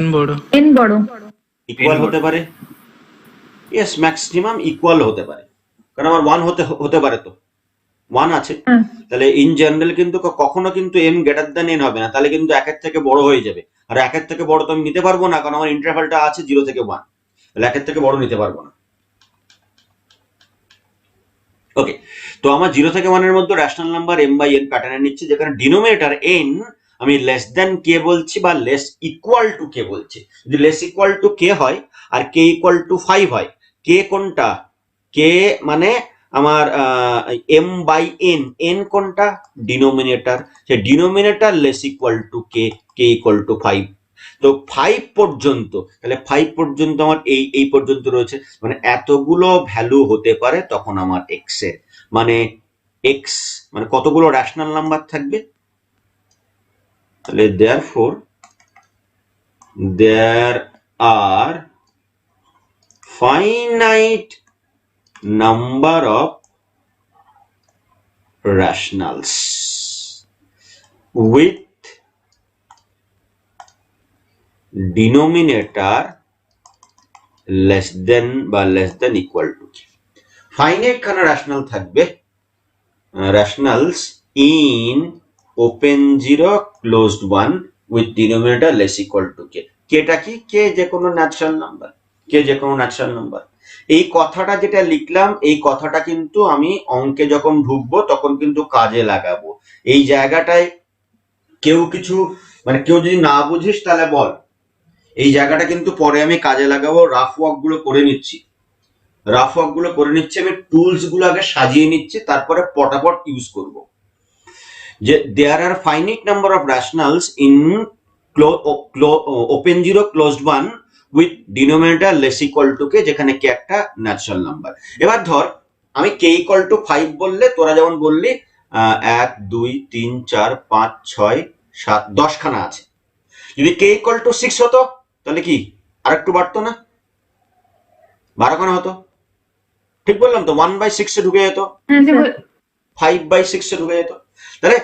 n বড়। n বড়। ইকুয়াল হতে পারে, ইয়েস, ম্যাক্সিমাম ইকুয়াল হতে পারে, কারণ আমার 1 হতে পারে, তো 1 আছে, তাহলে ইন জেনারেল কিন্তু কখনো কিন্তু m গ্রেটার দ্যান n হবে না, তাহলে কিন্তু 1 থেকে বড় হয়ে যাবে, আর 1 থেকে বড় তো আমি নিতে পারবো না, কারণ আমার ইন্টারভালটা আছে 0 থেকে 1, তাহলে 1 থেকে বড় নিতে পারবো না। ওকে, তো আমার 0 থেকে 1 এর মধ্যে রেশনাল নাম্বার m/n প্যাটার্নে নিচ্ছে, যেখানে ডিনোমিনেটর n আমি লেস দেন k বলছি বা লেস ইকুয়াল টু k বলছি। যদি লেস ইকুয়াল টু k হয় আর k ইকুয়াল টু 5 হয়, k কোনটা? k মানে আমার m বাই n, n কোনটা? Denominator, say denominator less equal to K, K equal to 5। তো 5 পর্যন্ত, তাহলে 5 পর্যন্ত আমার এই পর্যন্ত রয়েছে, মানে এতগুলো ভ্যালু হতে পারে তখন আমার x এর, মানে x মানে কতগুলো রেশনাল নাম্বার থাকবে, তাহলে therefore there are finite number of rationals with denominator less than বা less than equal to k। Finite খানা রেশনাল থাকবে, rationals in open 0 closed 1 with denominator less equal to k। কেটা কি? কে যে কোনো ন্যাচারাল নাম্বার, কে যে কোনো ন্যাচারাল নাম্বার। এই কথাটা যেটা লিখলাম, এই কথাটা কিন্তু আমি অঙ্কে যখন ঢুকবো তখন কিন্তু কাজে লাগাবো। এই জায়গাটায় কেউ কিছু মানে কেউ যদি না বুঝিস তাহলে বল, এই জায়গাটা কিন্তু পরে আমি কাজে লাগাবো। রাফ ওয়ার্ক গুলো করে নিচ্ছি, আমি টুলস গুলো আগে সাজিয়ে নিচ্ছি, তারপরে পটাপট ইউজ করব। যে there are finite number of rationals in open 0 closed 1 with denominator less equal to k, যেখানে কে একটা ন্যাচারাল নাম্বার। এবার ধর আমি কে ইকুয়াল টু 5 বললে তোরা যেমন বললি 1 2 3 4 5 6 7 10 খানা আছে। যদি কে ইকুয়াল টু 6 হতো তাহলে কি আরেকটু বাড়তো না, 12 খানা হতো। ঠিক বললাম তো? 1/6 এ ঢুকে যেত, 5/6 এ ঢুকে যেত। তাহলে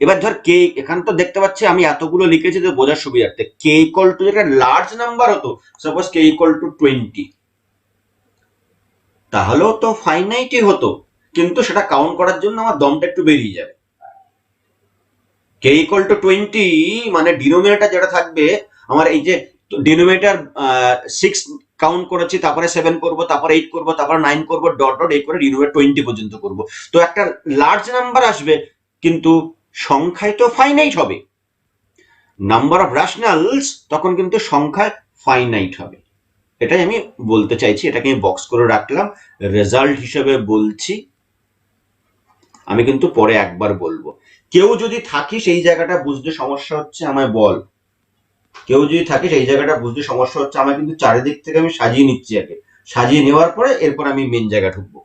এবার ধর কে, এখানে তো দেখতে পাচ্ছি আমি এতগুলো লিখেছি তো বোঝার সুবিধার্থে, কে ইকুয়াল টু যেটা লার্জ নাম্বার হতো, সাপোজ কে ইকুয়াল টু 20, তাহলেও তো ফাইনাইটই হতো, কিন্তু সেটা কাউন্ট করার জন্য আমার দমটা একটু বেরিয়ে যাবে। কে ইকুয়াল টু 20 মানে ডিনোমিনেটর যেটা থাকবে আমার, এই যে ডিনোমিনেটর 6 কাউন্ট করেছি, তারপরে 7 করব, তারপরে 8 করব, তারপরে 9 করব, ডট ডট এই করে ডিনোমিনেটর 20 পর্যন্ত করব। তো একটা লার্জ নাম্বার আসবে, কিন্তু সংখ্যায় তো ফাইনাইট হবে। নাম্বার অফ রেশনালস তখন কিন্তু সংখ্যায় ফাইনাইট হবে। এটাই আমি বলতে চাইছি, এটাকে আমি বক্স করে রাখলাম, রেজাল্ট হিসেবে বলছি। আমি কিন্তু পরে একবার বলবো। কেউ যদি থাকিস এই জায়গাটা বুঝতে সমস্যা হচ্ছে আমায় বল, কেউ যদি থাকিস এই জায়গাটা বুঝতে সমস্যা হচ্ছে আমায়, কিন্তু চারিদিক থেকে আমি সাজিয়ে নিচ্ছি, আগে সাজিয়ে নেওয়ার পরে এরপর আমি মেন জায়গা ঢুকবো।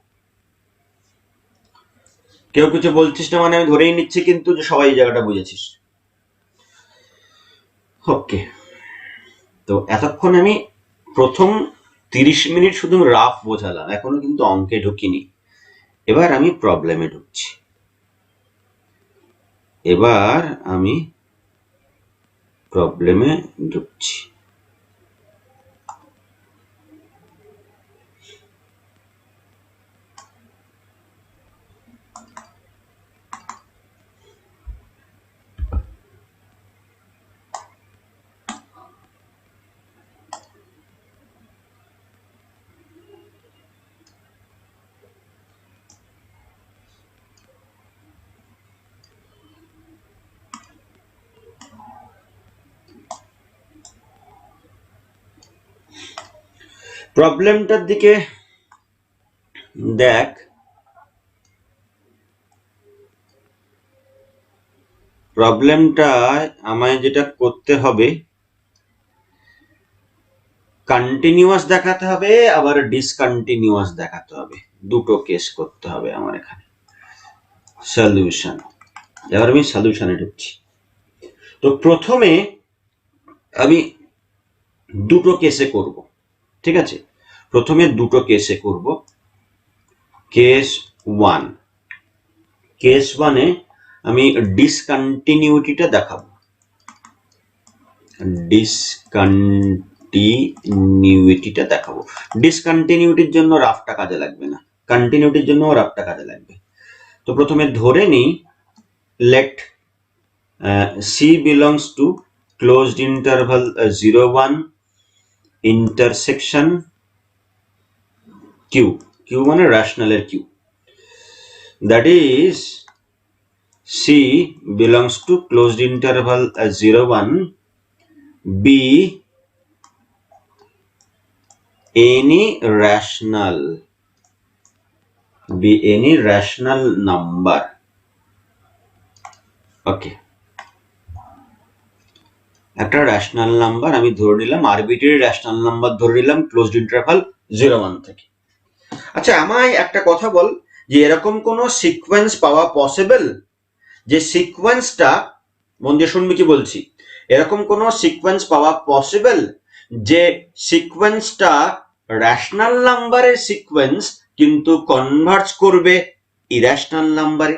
কেউ কিছু বলছিস না মানে আমি ধরেই নিচ্ছি কিন্তু যে সবাই এই জায়গাটা বুঝেছিস। ওকে, তো এতক্ষণ আমি প্রথম 30 মিনিট শুধু রাফ বোঝালাম, এখনো কিন্তু অঙ্কে ঢুকিনি। এবার আমি প্রবলেমে ঢুকছি। প্রবলেমটার দিকে দেখ। প্রবলেমটা আমায় যেটা করতে হবে, কন্টিনিউয়াস দেখাতে হবে, আবার ডিসকন্টিনিউয়াস দেখাতে হবে, দুটো কেস করতে হবে আমার এখানে। সলিউশন, এবার আমি সলিউশনে ঢুকছি। তো প্রথমে আমি দুটো কেসে করব, ঠিক আছে? প্রথমে দুটো কেসে করব। কেস 1, কেস 1-এ আমি ডিসকন্টিনিউটিটা দেখাবো। ডিসকন্টিনিউটির জন্য রাফটা কাজে লাগবে না, কন্টিনিউটির জন্য রাফটা কাজে লাগবে। তো প্রথমে ধরে নিই let C belongs to closed interval 0 1 intersection Q, Q মানে রেশনালের Q, that is C belongs to closed interval 0 1 B any rational be any rational number. Okay, একটা রেশনাল নাম্বার আমি ধরে নিলাম, আরবিট্রারি রেশনাল নাম্বার ধরে নিলাম ক্লোজড ইন্টারভাল 0-1 থেকে। আচ্ছা আমায় একটা কথা বল, যে এরকম কোন সিকোয়েন্স পাওয়া পসিবল যে সিকোয়েন্সটা, মন দিয়ে শুনবি কি বলছি, এরকম কোন সিকোয়েন্স পাওয়া পসিবল যে সিকোয়েন্সটা রেশনাল নাম্বারের সিকোয়েন্স কিন্তু কনভার্জ করবে ইরেশনাল নাম্বারে,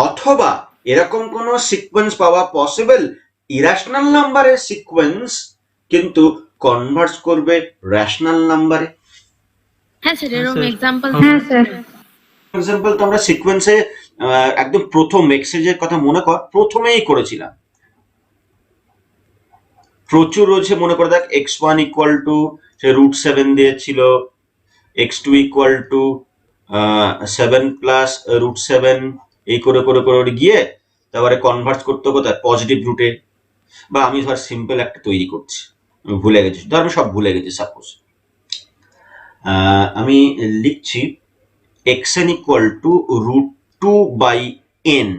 অথবা এরকম কোন সিকোয়েন্স পাওয়া পসিবল ইরেশনাল নাম্বারের সিকোয়েন্স কিন্তু কনভার্জ করবে রেশনাল নাম্বারে? হ্যাঁ স্যার, এরকম স্যার। এক্সাম্পল। হ্যাঁ স্যার। এক্সাম্পল তো আমরা সিকোয়েন্সে একদম প্রথম এক্সেজের কথা মনে কর, প্রথমেই করেছিলাম, প্রচুর রয়েছে। মনে করে দেখ x1 ইকুয়াল টু সে √7 দিয়েছিল, x2 ইকুয়াল টু 7 প্লাস √7, এই করে করে করে গিয়ে তারপরে কনভার্ট করতে কোথায়, পজিটিভ রুটে। বা আমি ধর সিম্পল একটা তৈরি করছি, আমি ভুলে গেছি, ধর আমি সব ভুলে গেছি, সাপোজ আমি লিখছি xn equal to √2/n,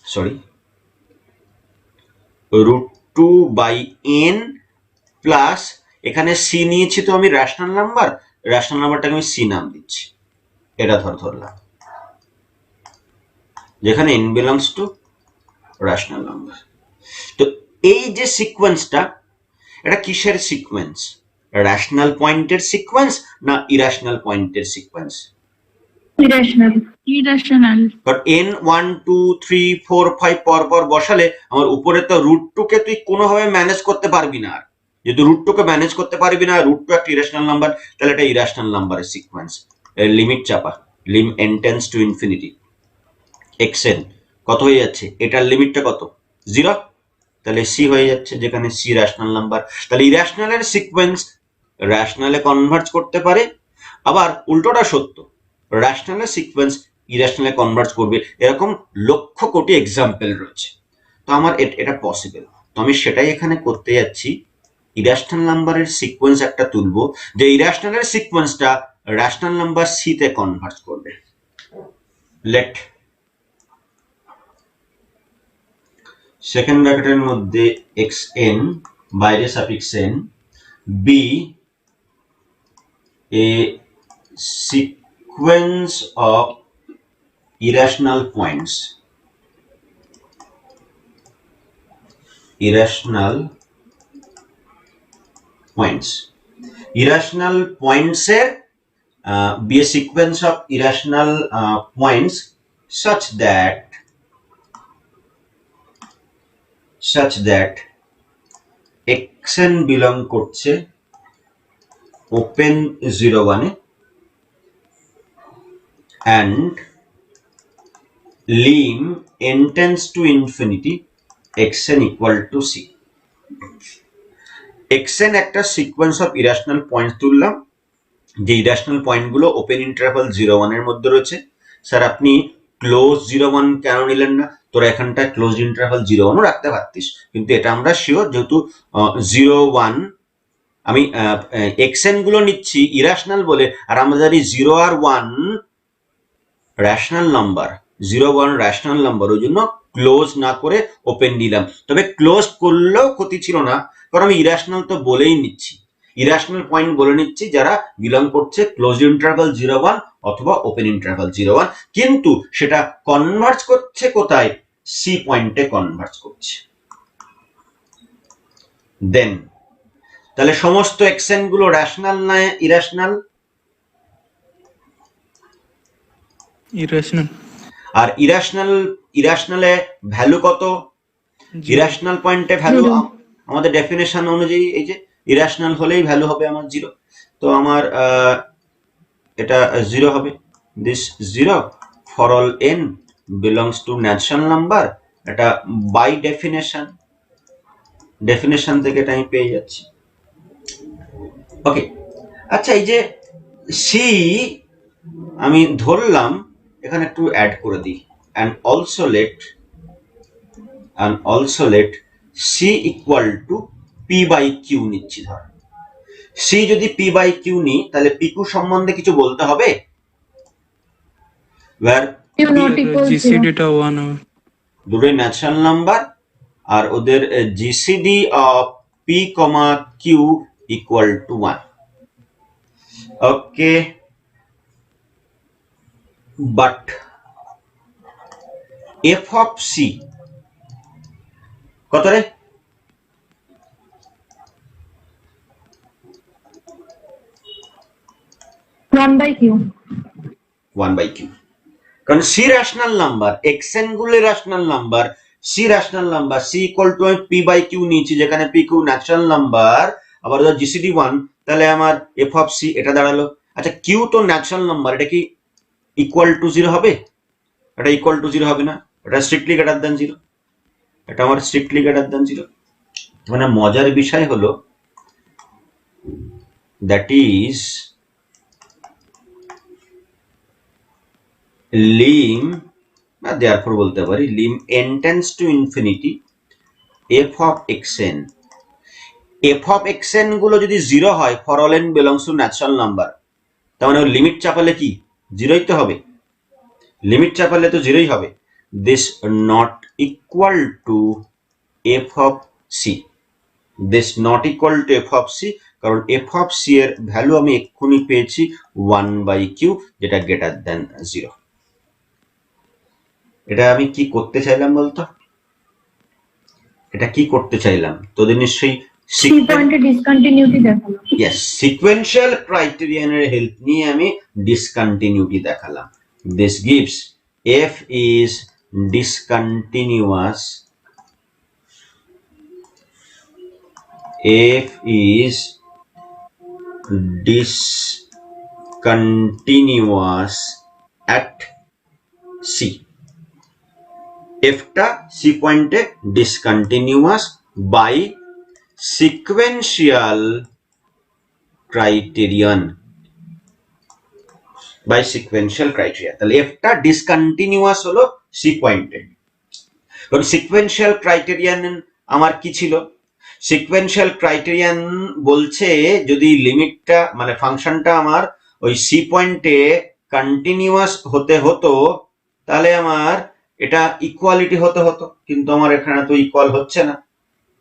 sorry √2/n plus, এখানে c নিয়েছি তো আমি রেশনাল নাম্বার, রেশনাল নাম্বারটাকে আমি c নাম দিচ্ছি, এটা ধরলাম, যেখানে n belongs two rational number. তো এই যে সিকোয়েন্সটা, এটা কিসের সিকোয়েন্স, রেশনাল পয়েন্টের সিকোয়েন্স না ইরেশনাল পয়েন্টের sequence? Irrational. Irrational. But n 1 2 3 4 5 পর পর বসালে আমার উপরে তো √2 কে তুই কোনোভাবে ম্যানেজ করতে পারবি না। আর যদি √2 কে ম্যানেজ করতে পারবি না, √2 একটা ইরেশনাল নাম্বার, তাহলে এটা ইরেশনাল নাম্বারের সিকোয়েন্স। লিমিট চাপা, lim n tends to infinity, xn কত হয়ে যাচ্ছে, এটার লিমিটটা কত, 0, তাহলে c হয়ে যাচ্ছে, যেখানে c রেশনাল নাম্বার। তাহলে ইরেশনালের সিকোয়েন্স রেশনালে কনভার্জ করতে পারে, আবার উল্টোটা সত্য, রেশনালের সিকোয়েন্স ইরেশনালে কনভার্জ করবে, এরকম লক্ষ কোটি এক্সাম্পল রয়েছে। তো আমার এটা পসিবল, তো আমি সেটাই এখানে করতে যাচ্ছি। ইরেশনাল নাম্বারের সিকোয়েন্স একটা তুলবো, যে ইরেশনালের সিকোয়েন্সটা রেশনাল নাম্বার c তে কনভার্জ করবে। লেট সেকেন্ড ব্র্যাকেটের মধ্যে xn বাইরে suffix n be a sequence of irrational points, irrational points এর be a sequence of irrational points such that xn belong করছে open 0-1 A and lim n tends to infinity xn equal to c. xn একটা sequence of irrational point তুললাম, যে irrational point গুলো open interval 0-1 এর মধ্যে রয়েছে। Sir আপনি close 0-1 কেন নিলেন না, তোরা এখানটা ক্লোজ ইন্টারভাল 0-1 রাখতে পারতিস, কিন্তু এটা আমরা শিওর যেহেতু 0-1 আমি xn গুলো নিচ্ছি ইরেশনাল বলে, আর আমরা জানি 0 আর 1 রেশনাল নাম্বার, 0-1 রেশনাল নাম্বার, ওই জন্য ক্লোজ না করে ওপেন নিলাম। তবে ক্লোজ করলেও ক্ষতি ছিল না, কারণ আমি ইরেশনাল তো বলেই নিচ্ছি, ইরেশনাল পয়েন্ট বলে নিচ্ছি যারা বিলং করছে ক্লোজ ইন্টারভাল 0-1 অথবা ওপেন ইন্টারভাল 0-1, কিন্তু সেটা কনভার্জ করছে কোথায়, সি পয়েন্টে কনভার্জ করছে। দেন তাহলে সমস্ত xn গুলো রেশনাল না ইরেশনাল? ইরেশনাল। আর ইরেশনালে ভ্যালু কত, ইরেশনাল পয়েন্টে ভ্যালু আমাদের ডেফিনেশন অনুযায়ী এই যে ইরেশনাল হলেই ভ্যালু হবে আমার 0, তো আমার এটা 0 হবে, this 0 for all n belongs to natural number, এটা বাই ডেফিনেশন থেকে এটা আমি পেয়ে যাচ্ছি। ওকে, আচ্ছা এই যে সি আমি ধরলাম, এখানে একটু অ্যাড করে দিই, and also let c equal to p by q নিচ্ছি ধর। সি যদি পি বাই কিউ নিই তাহলে পি কিউ সম্বন্ধে কিছু বলতে হবে, Q not equals 0. জিসিডিটা 1 হবে। দুটোই ন্যাচারাল নাম্বার আর ওদের GCD of p comma q equal to 1। Okay, but f of c কত রে? One by Q. 1 by q, কারণ সি রেশনাল নাম্বার, এক্সএন গুলো rational number, c rational number, c equal to p by q নিয়েছি যেখানে P Q natural number, আবার ধর GCD 1, তাহলে আমার এফ অফ সি এটা দাঁড়ালো। আচ্ছা কিউ তো ন্যাচারাল নাম্বার, এটা কি ইকুয়াল টু 0 হবে? এটা ইকুয়াল টু 0 হবে না, এটা স্ট্রিক্টলি গ্রেটার দ্যান 0, এটা আমার স্ট্রিক্টলি গ্রেটার দ্যান 0। মানে মজার বিষয় হলো দ্যাট ইজ লিম, না দেয়ারফর বলতে পারি lim n tends to infinity f of xn, f of xn গুলো যদি 0 হয় for all n belongs to natural number, তার মানে লিমিট চাপালে কি 0ই তো হবে, লিমিট চাপালে তো 0ই হবে। This not equal to f of c, this not equal to f of c, কারণ এফ অফ সি এর ভ্যালু আমি এক্ষুনি পেয়েছি 1 বাই কিউ যেটা গ্রেটার দ্যান 0। এটা আমি কি করতে চাইলাম বলতো, এটা কি করতে চাইলাম তোদের নিশ্চয়ই 3 পয়েন্টে ডিসকন্টিনিউটি দেখালো। ইয়েস, সিকোয়েন্সিয়াল ক্রাইটেরিয়ানের হেল্প নিয়ে আমি ডিসকন্টিনিউটি দেখালাম। This gives f is discontinuous, f is discontinuous at c, এফটা সি পয়েন্টে discontinuous by sequential criterion, by sequential criteria. তাহলে এফটা ডিসকন্টিনিউয়াস হলো সি পয়েন্টে, কারণ সিকোয়েন্সিয়াল ক্রাইটেরিয়ান আমার কি ছিল, সিকোয়েন্সিয়াল ক্রাইটেরিয়ান বলছে যদি লিমিটটা মানে ফাংশনটা আমার ওই সি পয়েন্টে কন্টিনিউয়াস হতে হতো তাহলে আমার এটা ইকুয়ালিটি হতে হতো, কিন্তু আমার এখানে তো ইকুয়াল হচ্ছে না,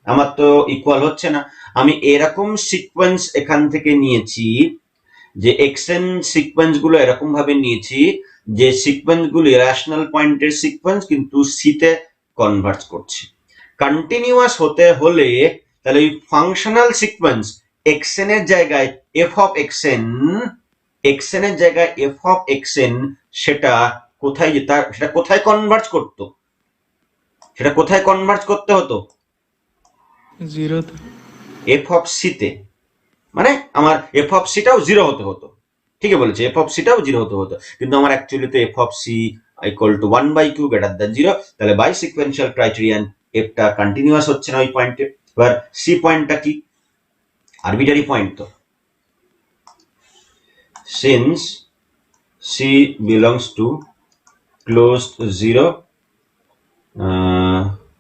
আমার তো ইকুয়াল হচ্ছে না। আমি এরকম সিকোয়েন্স এখান থেকে নিয়েছি যে এক্সএন সিকোয়েন্স গুলো এরকম ভাবে নিয়েছি যে সিকোয়েন্স গুলো রেশনাল পয়েন্টের সিকোয়েন্স কিন্তু সিতে কনভার্ট করছে। কন্টিনিউয়াস হতে হলে তাহলে ওই ফাংশনাল সিকোয়েন্স এক্সএন এর জায়গায় এফ অফ এক্সএন, এক্সএন এর জায়গায় এফ অফ এক্সএন সেটা কোথায় যেটা, সেটা কোথায় কনভার্ট করতো, সেটা কোথায় কনভার্ট করতে হতো 0 তে। এফ অফ সিতে, মানে আমার এফ অফ সিটাও 0 হতে হতো, ঠিকই বলেছে এফ অফ সিটাও 0 হতে হতো, কিন্তু আমার অ্যাকচুয়ালি তো f of c equal to 1 by q greater than 0, তাহলে বাই সিকোয়েন্সিয়াল ক্রাইটেরিয়ান এফটা কন্টিনিউয়াস হচ্ছে না ওই পয়েন্টে। এবার সি পয়েন্টটা কি আরবিটারি পয়েন্ট, তো since c belongs to closed 0,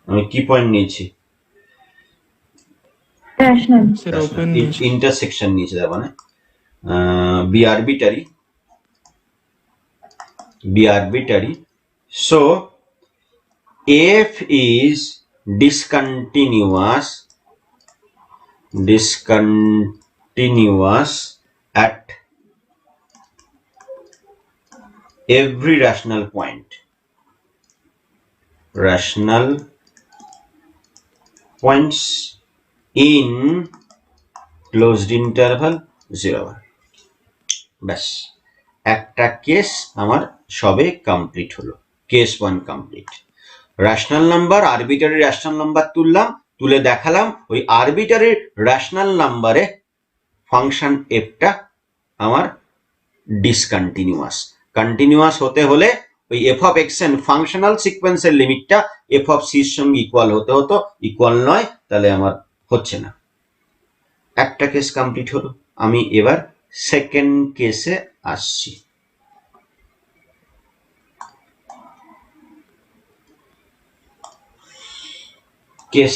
আমি কি পয়েন্ট নিয়েছি, Rational. স্যার ওপেন ইন্টারসেকশন নিয়েছে, তার মানে be arbitrary, be arbitrary. So f is discontinuous at every rational point, rational points in closed interval 0। ব্যাস একটা কেস আমার সবে কমপ্লিট হলো, case 1 complete. Rational number, arbitrary rational number তুললাম, তুলে দেখালাম ওই আরবিটারি রেশনাল নাম্বারে ফাংশন এফটা আমার ডিসকন্টিনিউয়াস, কন্টিনিউয়াস হতে হলে ওই এফ অফ এক্সএন ফাংশনাল সিকোয়েন্সের লিমিটটা এফ অফ সির সঙ্গে ইকুয়াল হতে হতো, ইকুয়াল নয়, তাহলে আমার হচ্ছে না। একটা কেস কমপ্লিট হলো, আমি এবার সেকেন্ড কেসে আসছি। কেস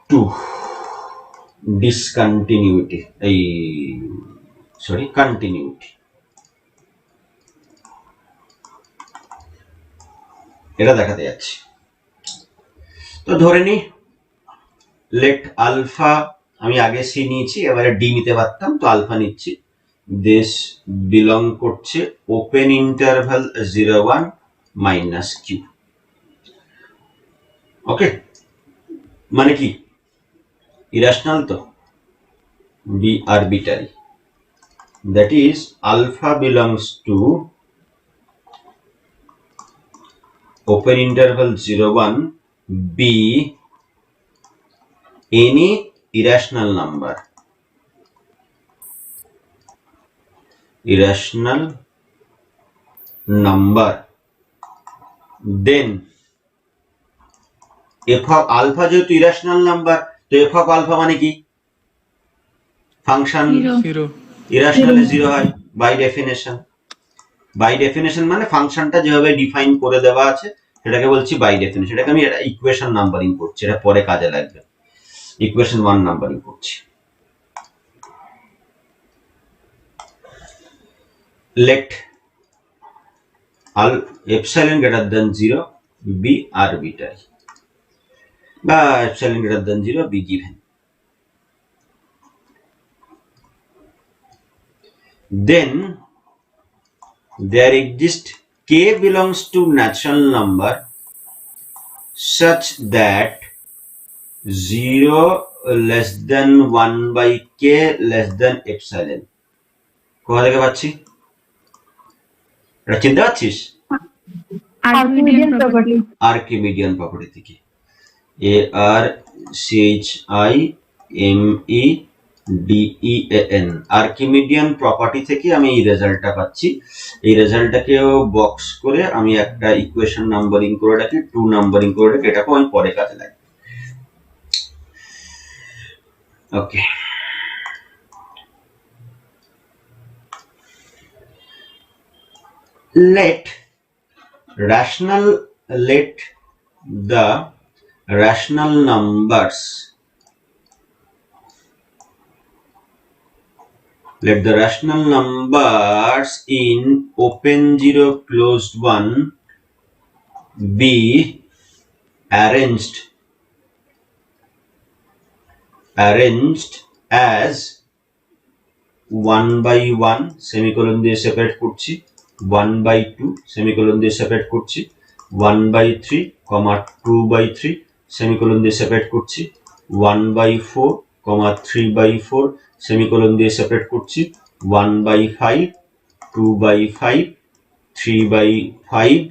2, ডিসকন্টিনিউটি কন্টিনিউটি, এটা দেখাতে যাচ্ছে। তো ধরে নি লেট আলফা, আমি আগে সি নিয়েছি, এবারে ডি নিতে পারতাম, তো আলফা নিচ্ছি। দিস বিলং করছে open interval 0 1 minus q. Okay, মানে কি ইরাশনাল, তো be arbitrary, that is alpha belongs to open interval 0 1 be any irrational number then f of alpha যেহেতু ইরাশনাল নাম্বার, তো f of alpha মানে কি function zero. ইরাশনালে 0 হয় by definition, মানে ফাংশনটা যেভাবে ডিফাইন করে দেওয়া আছে সেটাকে বলছি বাই ডেফিনেশন। এটাকে আমি ইকুয়েশন নাম্বারিং করছি, এটা পরে কাজে লাগবে। ইকুয়েশন 1 নাম্বারিং করছি। let epsilon greater than 0 be arbitrary, বা epsilon greater than 0 be given. Then there exists k belongs to natural number such that 0 less than 1 by k less than epsilon। কোথা থেকে পাচ্ছি এটা চিনতে পারছিস? Archimedean property. আর্কিমিডিয়ান প্রপার্টি থেকে, ARCHIMEDEAN, Archimedean property থেকে আমি এই রেজাল্টটা পাচ্ছি। এই রেজাল্টটাকেও বক্স করে আমি একটা ইকুয়েশন নাম্বারিং করে রাখি, 2 নাম্বারিং করে রাখি, এটাকেও আমি পরে কাজে লাগবে। ওকে, let the rational numbers in open 0 closed 1 be arranged as 1 by 1 semicolon দিয়ে সেপারেট করছি, 1 by 2 সেমিকোলন দিয়ে সেপারেট করছি, 1 by 3, 2 by 3 সেমিকোলন দিয়ে সেপারেট করছি, 1 by 4, 3 by 4 সেমিকোলন দিয়ে সেপারেট করছি, 1 by 5, 2 by 5, 3 by 5।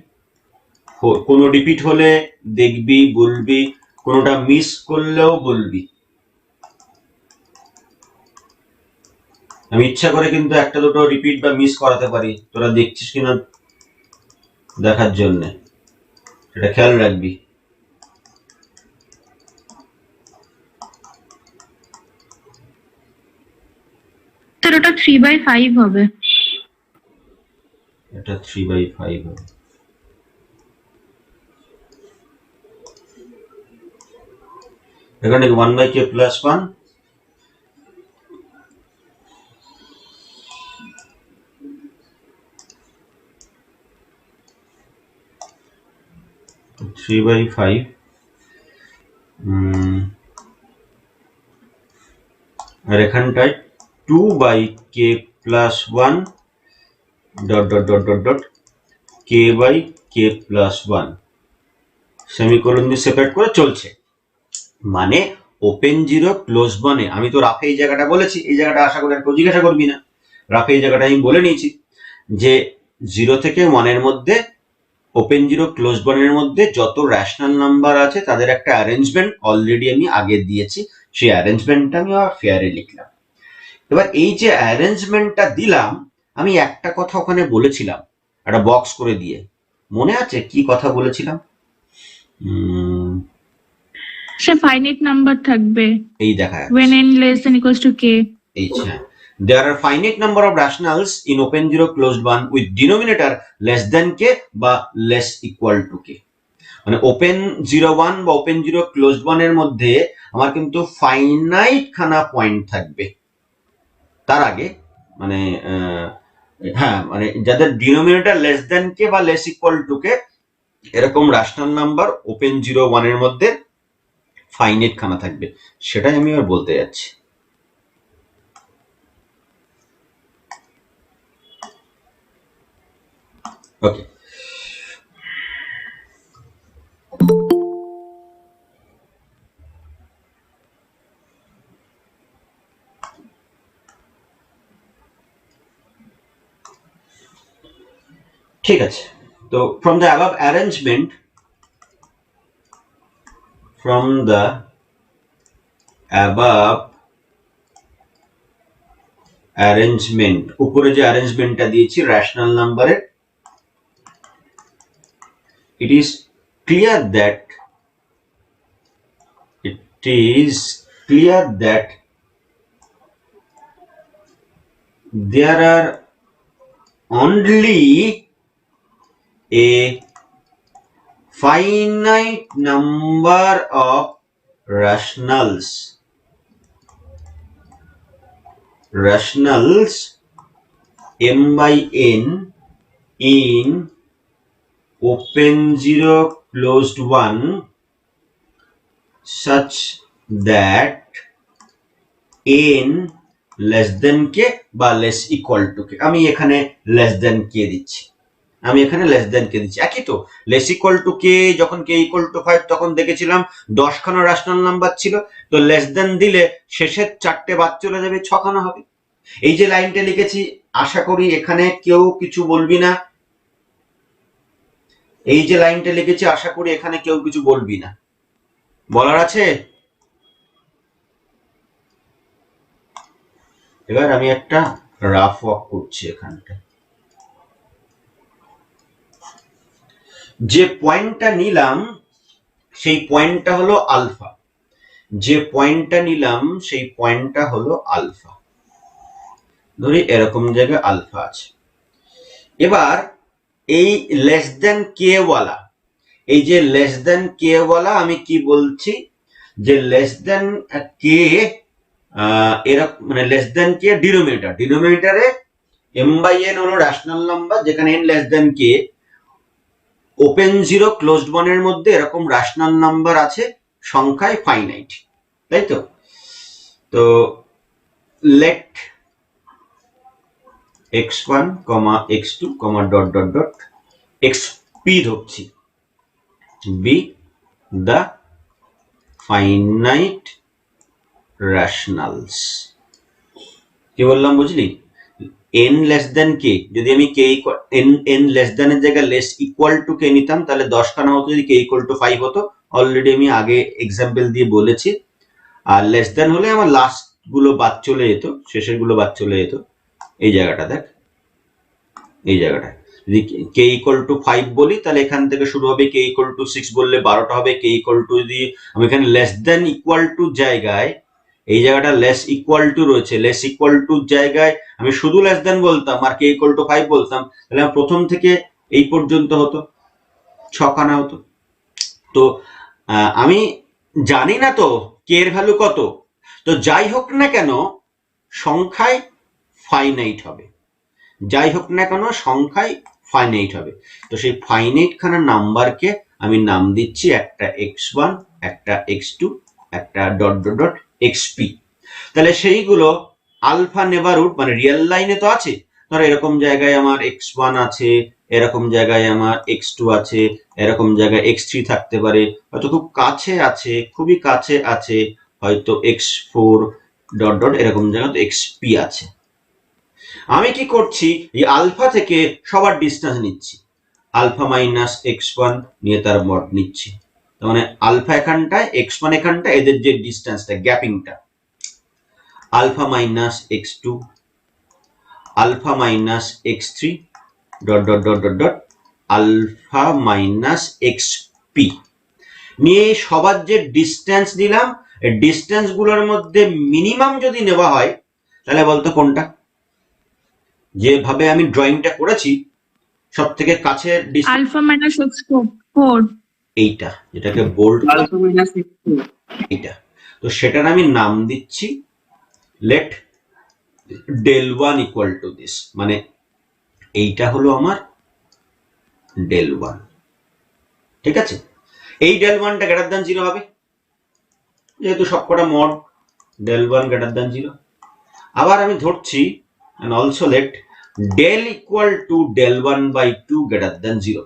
কোনো রিপিট হলে দেখবি, বলবি, কোনোটা মিস করলেও বলবি। আমি ইচ্ছা করে কিন্তু একটা দুটো রিপিট বা মিস করাতে পারি, তোরা দেখছিস কিনা দেখার জন্য, এটা খেয়াল রাখবি। স্যার ওটা 3/5 হবে। এটা 3/5 হবে। এখানে 1 by k plus 1, তো 3/5, আর এখানটায় 2 by k plus 1 dot k by k plus 1 semicolon দিয়ে সেপারেট করে চলছে। মানে ওপেন 0 ক্লোজ 1 এ আমি তো রাফে এই জায়গাটা বলেছি, এই জায়গাটা আশা করি আর কেউ জিজ্ঞাসা করবি না, রাফে এই জায়গাটা আমি বলে নিয়েছি যে 0 থেকে 1 এর মধ্যে, ওপেন 0 ক্লোজ 1 এর মধ্যে যত র্যাশনাল নাম্বার আছে তাদের একটা অ্যারেঞ্জমেন্ট অলরেডি আমি আগে দিয়েছি, সেই অ্যারেঞ্জমেন্টটা আমি আবার ফেয়ারে লিখলাম। এবার এই যে অ্যারেঞ্জমেন্টটা দিলাম, আমি একটা কথা ওখানে বলেছিলাম একটা বক্স করে দিয়ে, মনে আছে কি কথা বলেছিলাম? সে ফাইনাইট নাম্বার থাকবে এই দেখা when n less than equals to k। There are finite number of rationals in open 0 closed 1 with denominator less than k বা less equal to k। মানে ওপেন 01 বা ওপেন 0 ক্লোজড 1 এর মধ্যে আমার কিন্তু ফাইনাইট খানা পয়েন্ট থাকবে। তার আগে মানে হ্যাঁ মানে যাদের ডিনোমিনেটর লেস দেন কে বা লেস ইকুয়াল টু কে এরকম রেশনাল নাম্বার ওপেন 01 এর মধ্যে ফাইনাইট খানা থাকবে, সেটাই আমি আর বলতে যাচ্ছি। ওকে, ঠিক আছে। তো from the above arrangement, উপরে যে অ্যারেঞ্জমেন্টটা দিয়েছি রেশনাল নাম্বারের, it is clear that there are only a finite number of rationals m by n in open 0 closed 1 such that n less than k বা less equal to k। আমি এখানে less than k দিচ্ছি, একই তো। Less equal to কে, যখন K equal to 5 তখন দেখেছিলাম 10 খানা রেশনাল নাম্বার ছিল, তো লেস দেন দিলে শেষের 4টে বাদ চলে যাবে, 6 খানা হবে। এই যে লাইনটা লিখেছি, আশা করি এখানে কেউ কিছু বলবি না। এই যে লাইনটা লিখেছি, আশা করি এখানে কেউ কিছু বলবি না, বলার আছে? এবার আমি একটা রাফ ওয়াক করছি এখানটা। যে পয়েন্টটা নিলাম সেই পয়েন্টটা হলো আলফা, ধরি এরকম জায়গায় আলফা আছে। এবার এই লেস দেন কে ওয়ালা, এই যে লেস দেন কে ওয়ালা, আমি কি বলছি যে লেস দেন কে এরকম মানে লেস দেন কে ডিনোমিনেটরে m বাই n হলো রেশনাল নাম্বার, যেখানে n less than k. Open 0 closed 1 এর মধ্যে এরকম রেশনাল নাম্বার আছে সংখ্যায় ফাইনাইট, তাই তো? তো let x1, x2, dot dot dot xp ধরছি বি দ্য ফাইনাইট রেশনালস। কি বললাম বুঝলি? n লেস দেন কে, যদি আমি কে n লেস দেনের জায়গায় লেস ইকুয়াল টু কে নিতাম তাহলে 10 খানা হতো, যদি কে ইকুয়াল টু 5 হতো। অলরেডি আমি আগে এক্সাম্পল দিয়ে বলেছি। আর লেস দেন হলে আমার লাস্ট গুলো বাদ চলে যেত, শেষের গুলো বাদ চলে যেত। এই জায়গাটা দেখ, এই জায়গাটা যদি কে ইকুয়াল টু 5 বলি তাহলে এখান থেকে শুরু হবে, কে ইকুয়াল টু 6 বললে 12টা হবে। কে ইকুয়াল টু যদি আমি এখানে লেস দেন ইকুয়াল টু জায়গায়, এই জায়গাটা লেস ইকুয়াল টু রয়েছে, লেস ইকুয়াল টু জায়গায় আমি শুধু লেস দেন বলতাম আর কে ইকুয়াল টু 5 বলতাম, তাহলে আমার প্রথম থেকে এই পর্যন্ত হতো, 6 খানা হতো। তো আমি জানি না তো কে এর ভ্যালু কত, তো যাই হোক না কেন সংখ্যায় ফাইনাইট হবে, তো সেই ফাইনাইট খানা নাম্বারকে আমি নাম দিচ্ছি একটা x1, একটা x2, একটা ডট ডট ডট xp। তাহলে সেইগুলো আলফা নেবারহুড মানে রিয়েল লাইনে তো আছে, ধরো এরকম জায়গায় আমার x1 আছে, এরকম জায়গায় আমার x2 আছে, এরকম জায়গায় x3 থাকতে পারে, হয়তো খুব কাছে আছে, খুবই কাছে আছে হয়তো x4 ডট ডট এরকম জায়গায় তো xp আছে। আমি কি করছি, এই আলফা থেকে সবার ডিসটেন্স নিচ্ছি, আলফা মাইনাস x1 নিয়ে তার মড নিচ্ছি। তার মানে আলফা এখানটায়, x1 এখানটায়, এদের যে ডিসটেন্সটা গ্যাপিংটা, alpha minus x2, alpha minus x3 dot dot dot dot dot alpha minus xp নিয়ে সবার যে ডিসটেন্স নিলাম, এই ডিসটেন্স গুলোর মধ্যে মিনিমাম যদি নেওয়া হয় তাহলে বলতো কোনটা? যেভাবে আমি ড্রয়িংটা করেছি সব থেকে কাছে আলফা মাইনাস x4 এইটা যেটাকে বোল্ড, এইটা। তো সেটার আমি নাম দিচ্ছি let del 1 equal to this, মানে এইটা হলো আমার del 1, ঠিক আছে। এই del 1টা গ্রেটার দ্যান 0 হবে, যেহেতু সবকটা মড del 1 গ্রেটার দ্যান 0। আবার আমি ধরছি and also let del equal to del 1 by 2 greater than 0।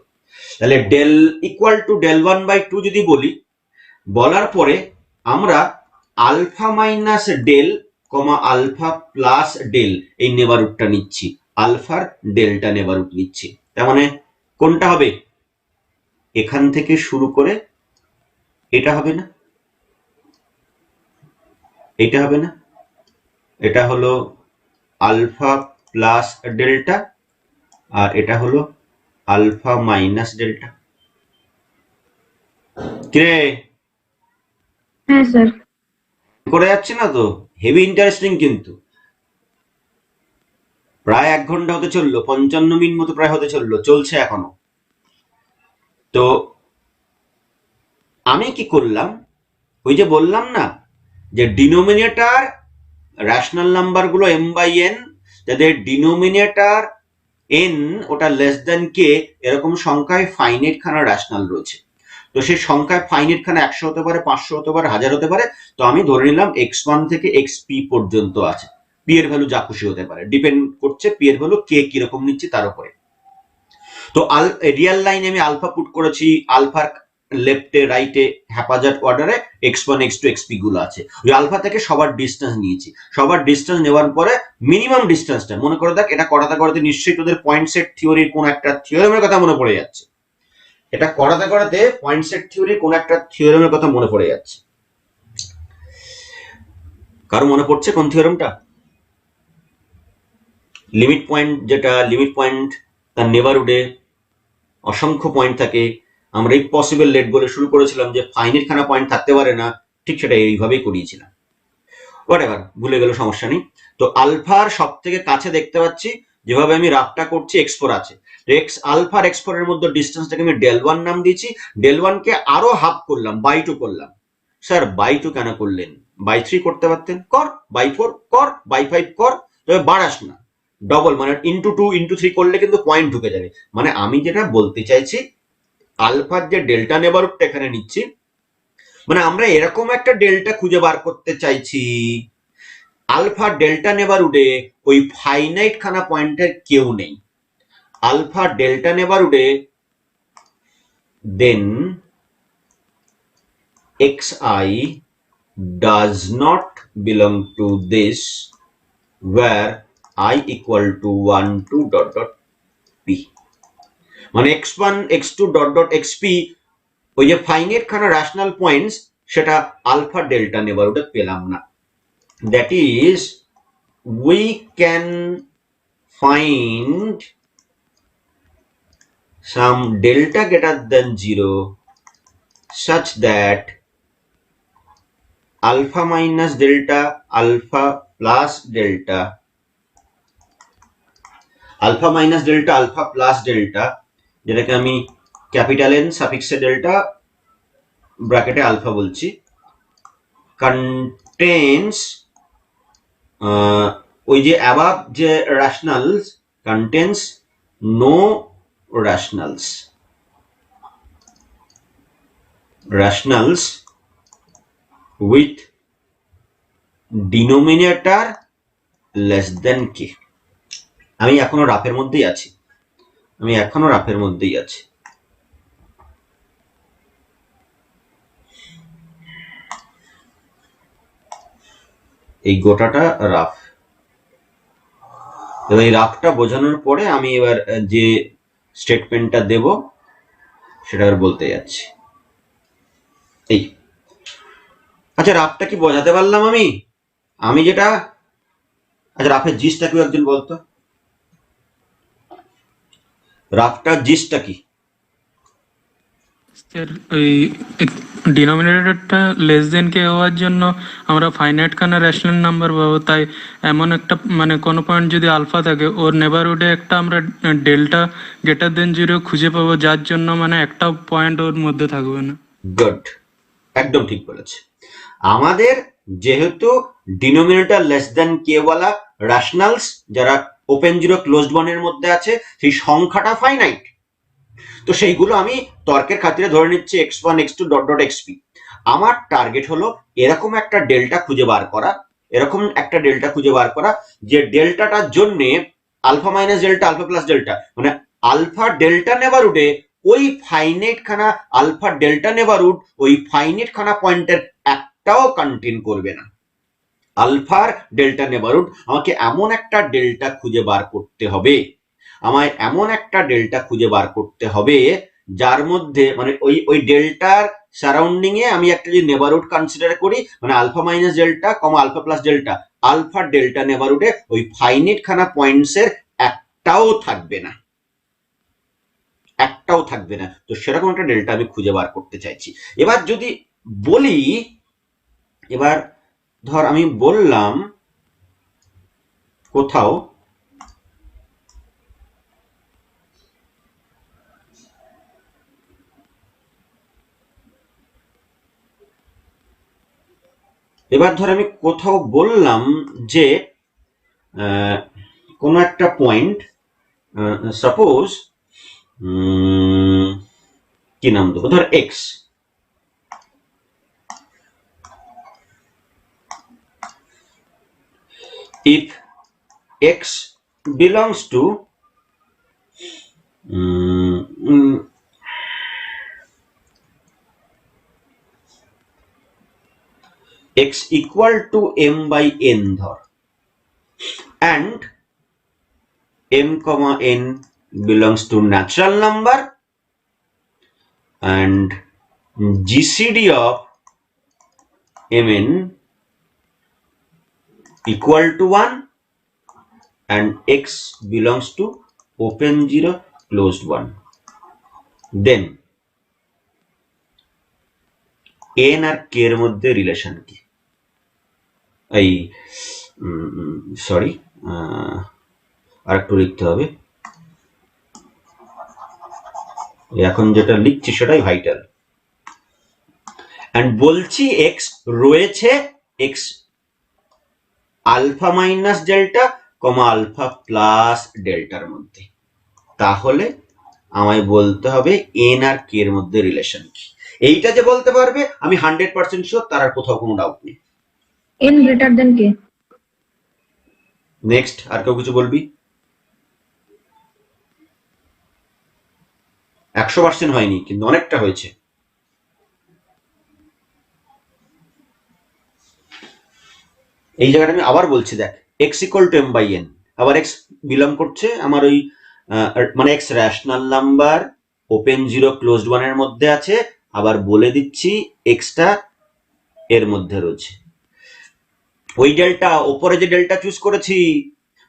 তাহলে del equal to del 1 by 2 যদি বলি, বলার পরে আমরা alpha minus del comma alpha plus del এই নেবারহুডটা নিচ্ছি, আলফার ডেলটা নেবারহুড নিচ্ছি। তার মানে কোনটা হবে, এখান থেকে শুরু করে এটা হবে না, এটা হবে না, এটা হলো আলফা প্লাস ডেল্টা, আর এটা হলো আলফা মাইনাস ডেল্টা। কিরে হ্যাঁ স্যার। করে যাচ্ছে না তো? হেভি ইন্টারেস্টিং, কিন্তু প্রায় 1 ঘন্টা হতে চললো, 55 মিনিট মতো প্রায় হতে চললো, চলছে এখনো। তো আমি কি করলাম, ওই যে বললাম না যে ডিনোমিনেটর রেশনাল নাম্বার গুলো m বাই n, যাদের ডিনোমিনেটর n ওটা লেস দেন কে, এরকম সংখ্যায় ফাইনাইট খানা রেশনাল রয়েছে। তো সেই সংখ্যায় ফাইনাইট খানা 100 হতে পারে, 500 হতে পারে, 1000 হতে পারে। তো আমি ধরে নিলাম x1 থেকে xp পর্যন্ত আছে, p এর ভ্যালু যা খুশি হতে পারে, ডিপেন্ড করছে p এর ভ্যালু কে কিরকম নিচ্ছে তার উপরে। তো রিয়েল লাইনে আমি আলফা পুট করেছি, আলফার লেফটে রাইটে হ্যাপাজার্ড অর্ডারে x1 x2 xp গুলো আছে। ওই আলফা থেকে সবার ডিস্টেন্স নিয়েছি, সবার ডিস্টেন্স নেওয়ার পরে মিনিমাম ডিস্টেন্সটা মনে করে দেখ, এটা করাতে করাতে নিশ্চয়ই তোদের পয়েন্ট সেট থিওরির কোন একটা থিওরেমের কথা মনে পড়ে যাচ্ছে, এটা করাতে করাতে পয়েন্ট সেট থিওরির কোন একটা থিওরেমের কথা মনে পড়ে যাচ্ছে। কারো মনে পড়ছে কোন থিওরেমটা? লিমিট পয়েন্ট, যেটা লিমিট পয়েন্ট তার নেবারহুডে অসংখ্য পয়েন্ট থাকে। আমরা এই পসিবল লেট বলে শুরু করেছিলাম যে ফাইনাইট খানা পয়েন্ট থাকতে পারে না, ঠিক সেটা এইভাবেই করিয়েছিলাম। হোয়াটএভার, ভুলে গেল, সমস্যা নেই। তো আলফার সব থেকে কাছে দেখতে পাচ্ছি, যেভাবে আমি রাফটা করছি x4 আছে, এক্স আলফার x4 এর মধ্যে ডিস্টেন্সটাকে আমি del 1 নাম দিয়েছি, del 1 কে আরো হাফ করলাম, বাই 2 করলাম। স্যার বাই 2 কেন করলেন? বাই 3 করতে পারতেন, কর, বাই 4 কর, বাই 5 কর, তবে বাড়াস না। ডবল মানে ইন্টু 2 ইন্টু 3 করলে কিন্তু পয়েন্ট ঢুকে যাবে। মানে আমি যেটা বলতে চাইছি, আলফার যে ডেল্টা নেবারহুডটা এখানে নিচ্ছি, মানে আমরা এরকম একটা ডেল্টা খুঁজে বার করতে চাইছি, আলফা ডেল্টা নেবারহুডে ওই ফাইনাইট খানা পয়েন্টের কেউ নেই। আলফা ডেল্টা নেবারহুডে then xi does not belong to this where I equal to 1 to dot dot p, মানে x1 x2 dot dot xp ওই যে ফাইনাইট খানা রেশনাল পয়েন্টস, সেটা আলফা ডেল্টা নেবারহুডে পেলাম না। That is we can find some delta greater than 0 such that alpha minus delta, alpha plus delta, alpha minus delta, alpha plus delta, যেটাকে আমি capital N সাফিক্সে delta ব্র্যাকেটে alpha বলছি, contains ওই যে above যে রেশনালস, contains no rationals with denominator less than k। আমি এখনো রাফের মধ্যেই আছি, এই গোটাটা রাফ। এবার এই রাফটা বোঝানোর পরে আমি এবার যে স্টেটমেন্টটা দেব সেটা বলতে যাচ্ছি। এই আচ্ছা, রাফটা কি বোঝাতে পারলাম আমি যেটা, আচ্ছা রাফের জিসটা কেউ একজন বলতো, রাফটার জিসটা কি? ওই ডিনোমিনেটরটা লেস দেন কে হওয়ার জন্য আমরা ফাইনাইট খানা রেশনাল নাম্বার পাবো, তাই এমন একটা মানে কোনো পয়েন্ট যদি আলফা থাকে ওর নেবারহুডে একটা আমরা ডেল্টা গ্রেটার দেন 0 খুঁজে পাবো, যার জন্য মানে একটা পয়েন্ট ওর মধ্যে থাকবে না। গুড, একদম ঠিক বলেছে। আমাদের যেহেতু ডিনোমিনেটর লেস দেন কে ওয়ালা রেশনালস যারা ওপেন জিরো ক্লোজড ওয়ানের মধ্যে আছে সেই সংখ্যাটা ফাইনাইট, তো সেইগুলো আমি তর্কের খাতিরে ধরে নিচ্ছি x1 x2 dot dot xp। আমার টার্গেট হলো এরকম একটা ডেল্টা খুঁজে বার করা, যে ডেল্টাটার জন্য alpha minus delta alpha plus delta মানে আলফা ডেল্টা নেবারহুডে ওই ফাইনাইট খানা আলফা ডেল্টা নেবারহুড ওই ফাইনাইট খানা পয়েন্টের একটাও কন্টেইন করবে না। আলফার ডেল্টা নেবারহুড আমাকে এমন একটা ডেল্টা খুঁজে বার করতে হবে যার মধ্যে মানে ওই ডেল্টার সারাউন্ডিং এ আমি একটা যে নেবারহুড কনসিডার করি, মানে alpha minus delta comma alpha plus delta, alpha delta নেবারহুডে ওই ফাইনাইট খানা পয়েন্টস এর একটাও থাকবে না। তো সেরকম একটা ডেল্টা আমি খুঁজে বার করতে চাইছি। এবার যদি বলি, এবার ধর আমি বললাম কোথাও যে কোনো একটা পয়েন্ট, সাপোজ কি নাম দেবো, ধর x, if x belongs to x equal to m by n ধর, and m comma n belongs to natural number and GCD of mn equal to 1 and x belongs to open 0 closed 1, then n R k এর মধ্যে relation কি? এই sorry, আর একটু লিখতে হবে, এখন যেটা লিখছি সেটাই ভাইটাল। এন্ড বলছি x রয়েছে x alpha minus delta comma alpha plus ডেল্টার মধ্যে, তাহলে আমায় বলতে হবে এন আর কে এর মধ্যে রিলেশন কি। এইটা যে বলতে পারবে আমি 100% শিওর, তার আর কোথাও কোনো ডাউট নেই। n গ্রেটার দেন কে। নেক্সট, আর কেউ কিছু বলবি? 100% হয়নি কিন্তু অনেকটা হয়েছে। এই জায়গাটা আমি আবার বলছি, দেখ x equal to m by n, আবার x বিলং করছে আমার ওই মানে x rational number open 0 closed 1 এর মধ্যে আছে, আবার বলে দিচ্ছি x টা এর মধ্যে রয়েছে। ওই ডেল্টা ওপরে যে ডেল্টা চুজ করেছি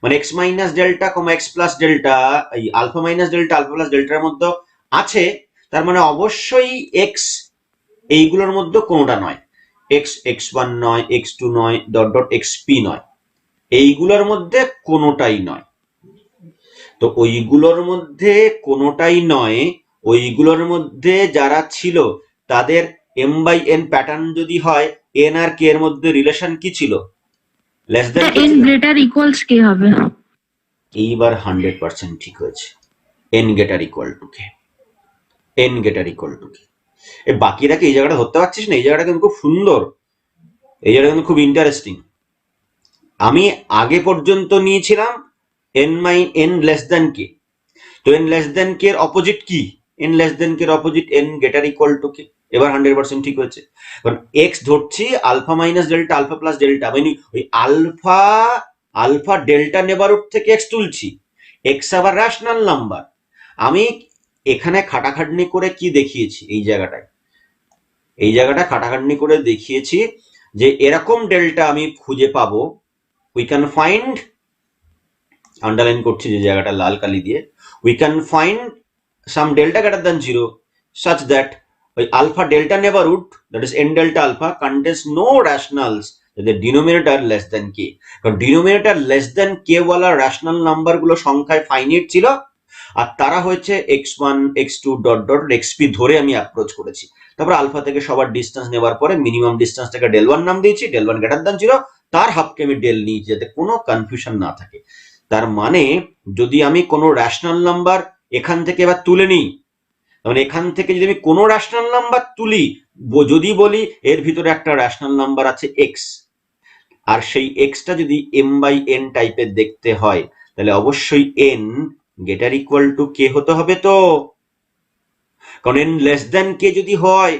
মানে x minus delta comma x plus delta, এই alpha minus delta alpha plus ডেল্টার মধ্যে আছে, তার মানে অবশ্যই x এইগুলোর মধ্যে কোনোটা নয়, x x1 নয়, x2 নয়, ডট ডট xp নয়, এইগুলোর মধ্যে কোনোটাই নয়। তো ওইগুলোর মধ্যে কোনোটাই নয়, ওইগুলোর মধ্যে যারা ছিল তাদের m বাই n প্যাটার্ন যদি হয়, n আর k এর মধ্যে রিলেশন কি ছিল? Less than n greater equals k হবে? এইবার 100% ঠিক হয়েছে, n greater equal to k, n greater equal to k. এই বাকিরা কি এই জায়গাটা ধরতে পারছিস না? এই জায়গাটা কিন্তু খুব সুন্দর, এই জায়গাটা কিন্তু খুব ইন্টারেস্টিং। আমি আগে পর্যন্ত নিয়েছিলাম n লেস দ্যান কে, তো n লেস দ্যান কে এর অপোজিট কি? n লেস দ্যান কে এর opposite n greater equal to k. এবার 100% ঠিক হয়েছে, কারণ x ধরছি alpha minus delta alpha plus delta, মানে ওই আলফা ডেল্টা নেবারহুড থেকে x তুলছি, x আবার রেশনাল নাম্বার। আমি এখানে খাটাখাটনি করে কি দেখিয়েছি, এই জায়গাটা খাটাখাটনি করে দেখিয়েছি যে এরকম ডেল্টা আমি খুঁজে পাবো, উই ক্যান ফাইন্ড, আন্ডারলাইন করছি যে জায়গাটা লাল কালি দিয়ে, we can find some delta greater than 0 such that ওই alpha delta neighbourhood that is N delta alpha contains no rationals the denominator less than k, কারণ ডিনোমিনেটর লেস দেন কে ওয়ালা rational number গুলো সংখ্যায় finite ছিল, আর তারা হয়েছে x1 x2 dot dot xp ধরে আমি অ্যাপ্রোচ করেছি। তারপর আলফা থেকে সবার ডিস্টেন্স নেওয়ার পরে মিনিমাম ডিস্টেন্সটাকে del1 নাম দিয়েছি, del1 গ্রেটার দ্যান 0, তার হাফকে আমি ডেল নিয়েছি যাতে কোনো কনফিউশন না থাকে। তার মানে যদি আমি কোনো রেশনাল নাম্বার এখান থেকে এবার তুলে নিই, মানে এখান থেকে যদি আমি কোনো রেশনাল নাম্বার তুলি, যদি বলি এর ভিতরে একটা রেশনাল নাম্বার আছে এক্স, আর সেই এক্সটা যদি এম বাই এন টাইপের দেখতে হয়, তাহলে অবশ্যই এন গ্রেটার ইকুয়াল টু কে হতে হবে। তো কারণ এন লেস দেন কে যদি হয়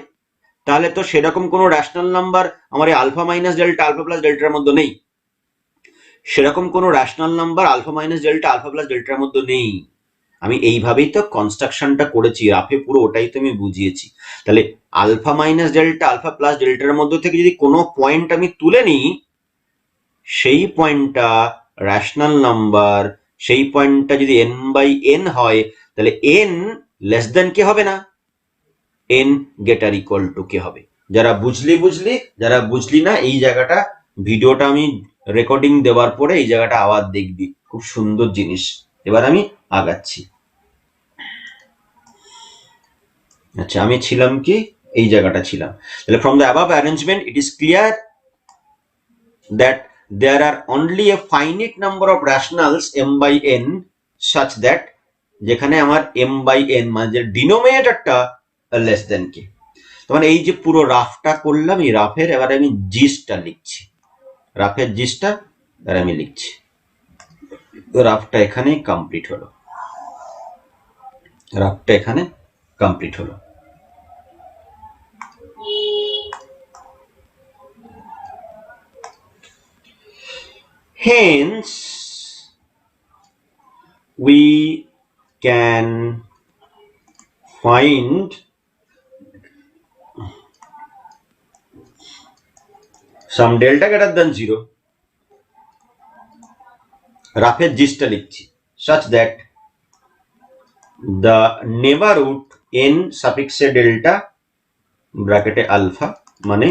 তাহলে তো সেরকম কোনো রেশনাল নাম্বার আমার alpha minus delta alpha plus ডেল্টার মধ্যে নেই, সেরকম কোনো rational number alpha minus delta alpha plus ডেল্টার মধ্যে নেই। আমি এইভাবেই তো কনস্ট্রাকশনটা করেছি, রাফে পুরো ওটাই তো আমি বুঝিয়েছি। তাহলে alpha minus delta alpha plus ডেল্টার মধ্যে থেকে যদি কোনো পয়েন্ট আমি তুলে নিই, সেই পয়েন্টটা রেশনাল নাম্বার, সেই পয়েন্টটা যদি এন বাই এন হয়, তাহলে এন লেস দেন কে হবে না, এন গ্রেটার ইকুয়াল টু কে হবে। যারা বুঝলি, যারা বুঝলি না, এই জায়গাটা ভিডিওটা আমি রেকর্ডিং দেওয়ার পরে এই জায়গাটা আবার দেখবি, খুব সুন্দর জিনিস। এবার আমি আগাচ্ছি। আচ্ছা, আমি ছিলাম কি, এই জায়গাটা ছিলাম। তাহলে from the above arrangement it is clear that there are only a finite number of rationals m by n such that যেখানে আমার m by n মানে ডিনোমিনেটরটা লেস দেন কে। তখন এই যে পুরো রাফটা করলাম, এই রাফের এবার আমি জিসটা লিখছি, রাফের জিসটা এবার আমি লিখছি। রাফটা এখানেই কমপ্লিট হলো, রাফটা এখানে কমপ্লিট হলো। Hence, we can find some delta greater than 0, রাফের জিসটা লিখছি, such that the neighborhood n suffix delta ব্র্যাকেটে আলফা মানে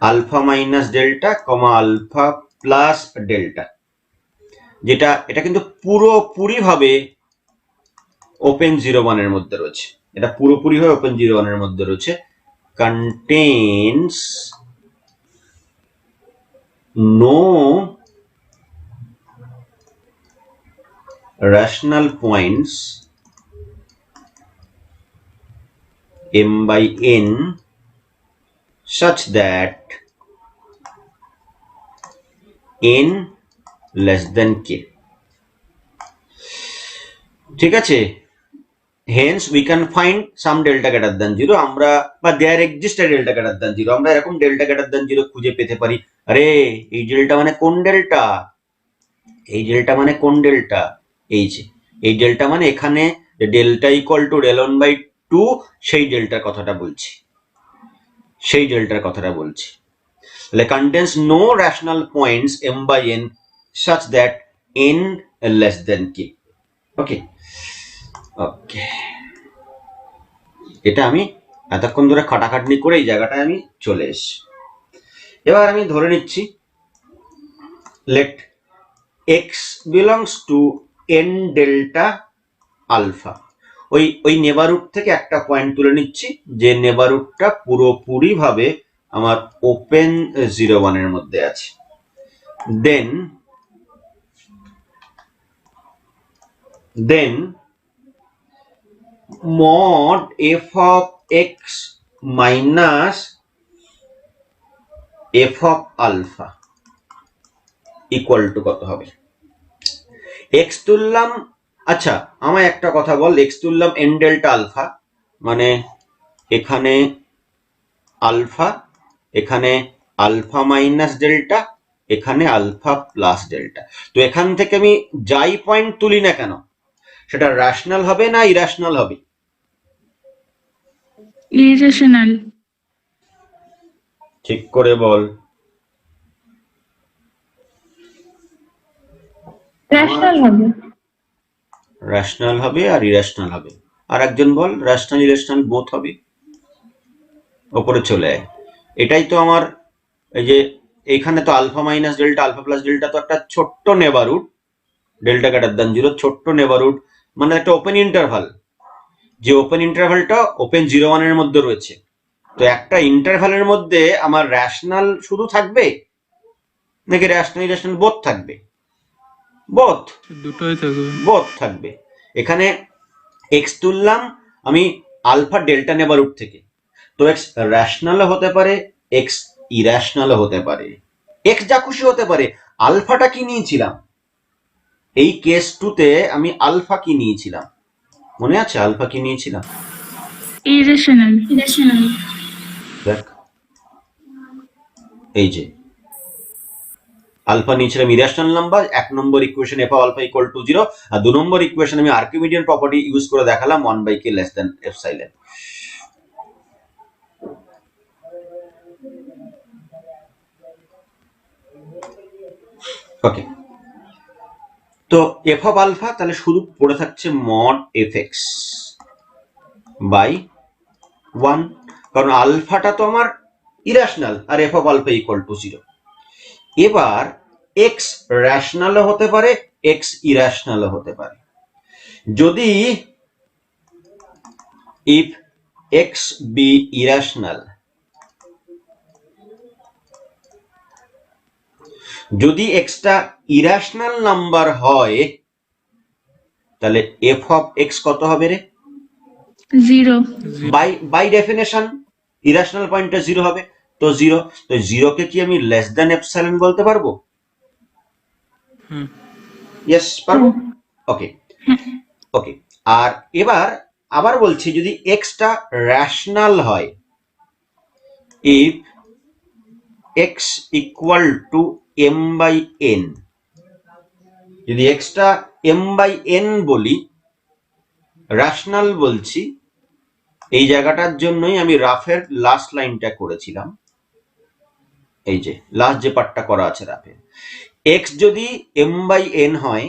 alpha minus delta comma alpha plus delta, যেটা এটা কিন্তু পুরোপুরি ভাবে ওপেন 0 1 এর মধ্যে রয়েছে, এটা পুরোপুরি ভাবে ওপেন 0 1 এর মধ্যে রয়েছে, contains no rational points m by n such that n less than k, ঠিক আছে। hence we can find some delta greater than 0, আমরা বা there exists a delta greater than 0, আমরা এরকম delta greater than 0 খুঁজে পেতে পারি। আরে এই ডেল্টা মানে কোন ডেল্টা, এই ডেল্টা মানে কোন ডেল্টা, এই যে এই ডেল্টা মানে এখানে delta equal to del1 by 2, সেই ডেল্টার কথাটা বলছি, সেই ডেল্টার কথাটা বলছি। তাহলে contains no rational points m by n such that n less than k, ওকে ওকে। এটা আমি এতক্ষণ ধরে খাটাখাটনি করে এই জায়গাটায় আমি চলে এসেছি। এবার আমি ধরে নিচ্ছি let x belongs to n delta alpha, ওই নেবারহুড থেকে একটা পয়েন্ট তুলে নিচ্ছি, যে নেবারহুডটা পুরোপুরি ভাবে আমার ওপেন 0 1 এর মধ্যে আছে। then mod f of x minus f of alpha equal to কত হবে, x তুললাম। আচ্ছা, আমায় একটা কথা বল, x তুললাম n ডেল্টা আলফা, মানে এখানে আলফা, এখানে আলফা মাইনাস ডেল্টা, এখানে আলফা প্লাস ডেল্টা। তো এখান থেকে আমি যাই পয়েন্ট তুলি না কেন, সেটা রেশনাল হবে না ইরেশনাল হবে? ইরেশনাল। ঠিক করে বল। রেশনাল হবে। রেশনাল হবে আর ইরেশনাল হবে। আর একজন বল রেশনাল ইরেশনাল বোথ হবে, ওপরে চলে আয়। এটাই তো আমার এই যে এখানে তো alpha minus delta alpha plus delta তো একটা ছোট্ট neighbourhood, delta greater than zero ছোট্ট নেবারহুড, মানে একটা ওপেন ইন্টারভাল, যে ওপেন ইন্টারভালটা ওপেন 0 1 এর মধ্যে রয়েছে। তো একটা ইন্টারভালের মধ্যে আমার রেশনাল শুধু থাকবে নাকি রেশনাল ইরেশনাল বোথ থাকবে? বোথ, দুটোই থাকবে। বোথ থাকবে। এখানে এক্স তুললাম আমি আলফা ডেল্টা নেবারহুড থেকে, তো এক্স রেশনালও হতে পারে, এক্স ইরেশনালও হতে পারে, এক্স যা খুশি হতে পারে। আলফাটা কি নিয়েছিলাম এই কেস টুতে? আমি আলফা কি নিয়েছিলাম মনে আছে? আলফা কি নিয়েছিলাম? ইরেশনাল। দেখ এই যে আলফা নিয়েছিলাম ইরেশনাল নাম্বার, 1 নম্বর equation f of alpha equal to 0, আর 2 নম্বর ইকুয়েশন আমি আর্কিমিডিয়ান প্রপার্টি ইউজ করে দেখালাম 1/k লেস দ্যান এপসাইলন। ওকে, তো এফ অফ আলফা তাহলে শুধু পড়ে থাকছে মড এফ এক্স বাই 1, কারণ আলফাটা তো আমার ইরেশনাল আর f of alpha equal to 0। এবার এক্স রেশনালও হতে পারে, এক্স ইরেশনালও হতে পারে। যদি ইফ এক্স বি ইরেশনাল, যদি এক্সটা ইরেশনাল নাম্বার হয় তাহলে এফ অফ এক্স কত হবে রে? 0। বাই ডেফিনেশন ইরেশনাল পয়েন্টে 0 হবে, তো 0, তো 0 কে কি আমি লেস দ্যান এপসাইলন বলতে পারবো? ইয়েস পারবো। ওকে ওকে, আর এবার আবার বলছি যদি এক্সটা রেশনাল হয়, if x equal to m by n, যদি এক্সটা এম বাই এন বলি, রেশনাল বলছি, এই জায়গাটার জন্যই আমি রাফের লাস্ট লাইনটা করেছিলাম, এই যে লাস্ট যে পার্টটা করা আছে রাফের। এক্স যদি এম বাই এন হয়,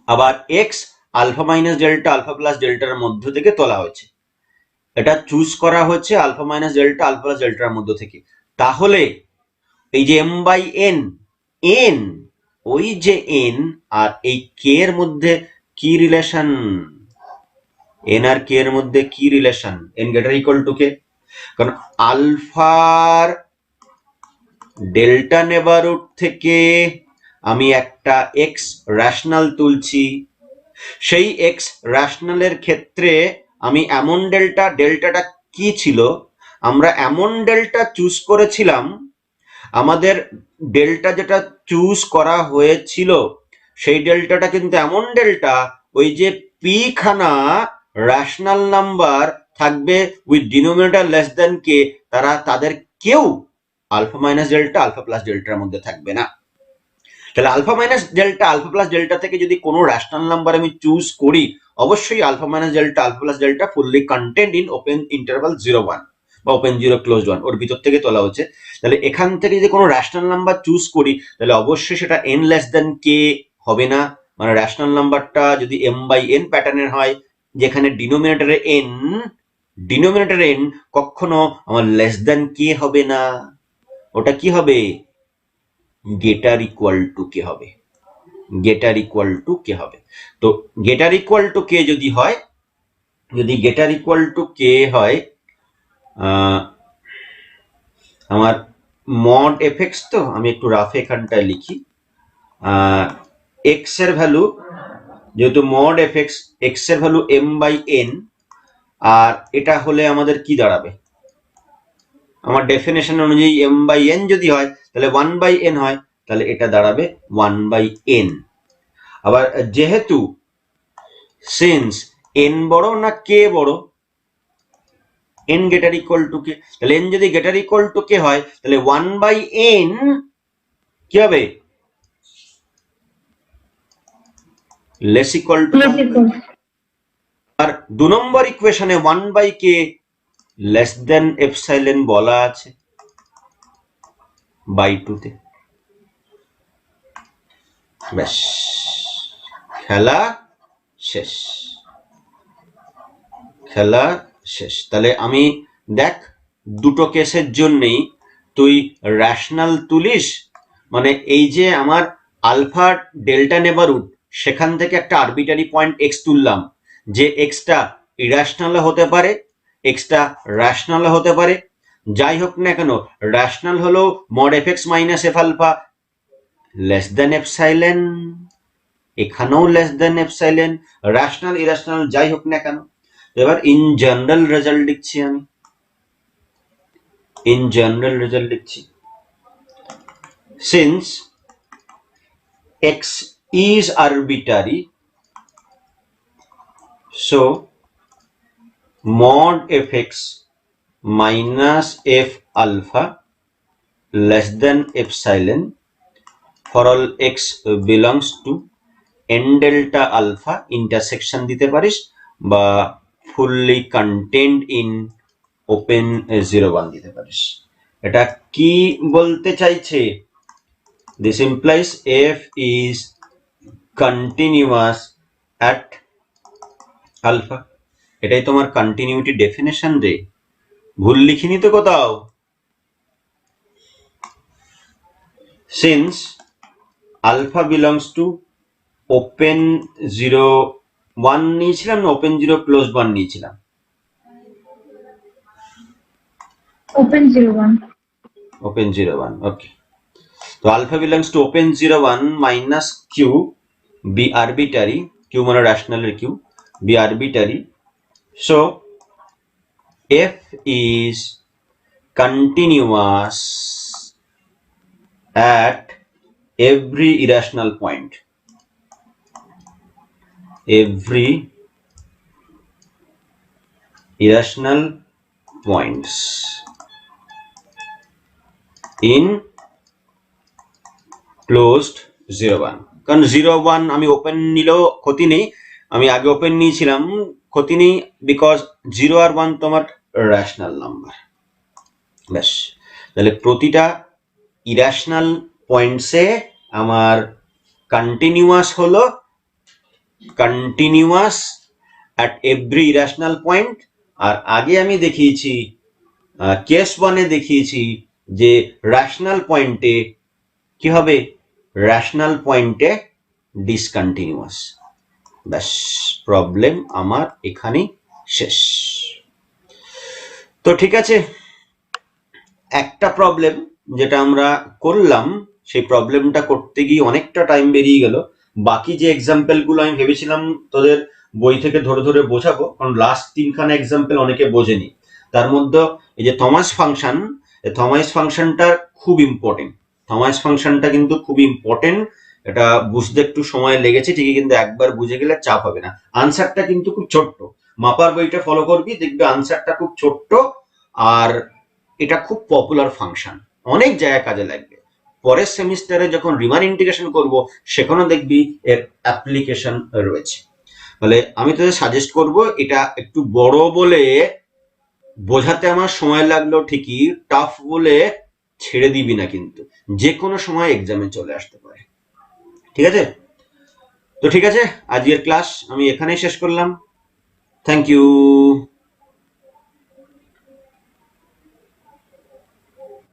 আবার x alpha minus delta alpha plus ডেল্টার মধ্য থেকে তোলা হয়েছে, এটা চুজ করা হচ্ছে alpha minus delta alpha plus ডেল্টার মধ্য থেকে, তাহলে এই যে এম বাই এন, এন ওই যে এন আর এই কে এর মধ্যে কি রিলেশন? এন আর কে এর মধ্যে কি relation? N greater equal to k, কারণ আলফার ডেল্টা নেবারহুড থেকে আমি একটা এক্স রেশনাল তুলছি, সেই এক্স রেশনালের ক্ষেত্রে আমি এমন ডেল্টাটা কি ছিল? আমরা এমন ডেল্টা চুজ করেছিলাম, আমাদের ডেল্টা যেটা চুজ করা হয়েছিল সেই ডেল্টাটা কিন্তু এমন ডেল্টা, ওই যে পি খানা রেশনাল নাম্বার থাকবে with denominator less than k, তাদের কেউ alpha minus delta alpha plus ডেল্টার মধ্যে থাকবে না। তাহলে alpha minus delta alpha plus delta থেকে যদি কোনো রেশনাল নাম্বার আমি চুজ করি, অবশ্যই alpha minus delta alpha plus delta fully content in open interval 0 1 বা ওপেন 0 ক্লোজড 1, ওর ভিতর থেকে তোলা হচ্ছে। তাহলে এখান থেকে যদি কোনো রেশনাল নাম্বার চুজ করি তাহলে অবশ্যই সেটা এন লেস দেন কে হবে না, মানে রেশনাল নাম্বারটা যদি এম বাই এন প্যাটার্নের হয়, যেখানে ডিনোমিনেটরে এন কখনো আমার লেস দেন কে হবে না, ওটা কি হবে? গেটার ইকুয়াল টু কে হবে, গেটার ইকুয়াল টু কে হবে। তো গেটার ইকুয়াল টু কে যদি হয়, যদি গেটার ইকুয়াল টু কে হয়, আমার মড এফ এক্স, তো আমি একটু রাফে এখানটায় লিখি, এক্স এর ভ্যালু যেহেতু মড এফ এক্স, এক্স এর ভ্যালু এম বাই এন, আর এটা হলে আমাদের কি দাঁড়াবে? আমার ডেফিনেশন অনুযায়ী এম বাই এন যদি হয় তাহলে 1 বাই এন হয়, তাহলে এটা দাঁড়াবে 1 বাই এন। আবার যেহেতু সিন্স এন বড় না কে বড়, এন গ্রেটার ইকুয়াল টু কে, তাহলে এন যদি গ্রেটার ইকুয়াল টু কে হয় তাহলে 1 বাই এন কি হবে? Less equal to. আর 2 নম্বর ইকুয়েশনে 1 by k less than epsilon বলা আছে বাই 2 তে। ব্যাস, খেলা শেষ। খেলা শেষ। তাহলে আমি দেখ দুটো কেসের জন্যই তুই র্যাশনাল তুলিস, মানে এই যে আমার আলফা ডেল্টা নেবারহুড সেখান থেকে একটা আরবিটারি পয়েন্ট এক্স তুললাম, যে এক্সটা ইরাশনাল হতে পারে, এক্সটা র্যাশনাল হতে পারে, যাই হোক না কেন র্যাশনাল হলো mod f x minus f alpha less than epsilon, এখানেও less than epsilon, rational irrational যাই হোক না কেন। এবার ইন জেনারেল রেজাল্ট লিখছি আমি, ইন জেনারেল রেজাল্ট লিখছি, since x is arbitrary, so mod fx minus f alpha less than epsilon for all x belongs to n delta alpha intersection দিতে পারিস বা fully contained in open 01 দিতে পারিস। এটা কি বলতে চাইছে? This implies f is continuous at alpha। এটাই তোমার কন্টিনিউটি ডেফিনেশন রে, ভুল লিখিনি তো কোথাও। Since alpha belongs to open 01 নিয়েছিলাম না open 0 closed 1 নিয়েছিলাম? open 01. Open 01, okay. So alpha belongs to open 01 minus q be arbitrary, q মানে rational এর q, be arbitrary, so f is continuous at every irrational point, every irrational points in closed 01। কারণ 01 আমি open নিলেও ক্ষতি নেই, আমি আগে open নিয়েছিলাম ক্ষতি নেই, বিকজ 0 আর 1 তোমার র্যাশনাল নাম্বার। ব্যাস, তাহলে প্রতিটা ইরাশনাল পয়েন্টসে আমার কন্টিনিউয়াস হলো, continuous at every irrational point. আর আগে আমি দেখিয়েছি কেস 1-এ দেখিয়েছি যে র্যাশনাল পয়েন্টে কি হবে, র্যাশনাল পয়েন্টে ডিসকন্টিনিউয়াস। ব্যাস, প্রবলেম আমার এখানেই শেষ। তো ঠিক আছে, একটা প্রবলেম যেটা আমরা করলাম সেই প্রবলেমটা করতে গিয়ে অনেকটা টাইম বেরিয়ে গেল। বাকি যে এক্সাম্পল গুলো আমি ভেবেছিলাম তোদের বই থেকে ধরে ধরে বোঝাবো, কারণ লাস্ট 3খানা এক্সাম্পল অনেকে বোঝেনি। তার মধ্যে এই যে থমাস ফাংশন, থমাস ফাংশনটা খুব ইম্পর্টেন্ট, থমাস ফাংশনটা কিন্তু খুব ইম্পর্টেন্ট। এটা বুঝতে একটু সময় লেগেছে ঠিকই, কিন্তু একবার বুঝে গেলে চাপ হবে না। আনসারটা কিন্তু খুব ছোট্ট, মাপার বইটা ফলো করবি দেখবি আনসারটা খুব ছোট্ট, আর এটা খুব পপুলার ফাংশন, অনেক জায়গায় কাজে লাগবে। পরের সেমিস্টারে যখন রিমান ইন্টিগ্রেশন করব সেখানেও দেখবি এর অ্যাপ্লিকেশন রয়েছে। তাহলে আমি তোদের সাজেস্ট করব, এটা একটু বড় বলে বোঝাতে আমার সময় লাগলো ঠিকই, টাফ বলে ছেড়ে দিবি না, কিন্তু যে কোনো সময় এক্সামে চলে আসতে পারে। ঠিক আছে? তো ঠিক আছে, আজকের ক্লাস আমি এখানেই শেষ করলাম। Thank you.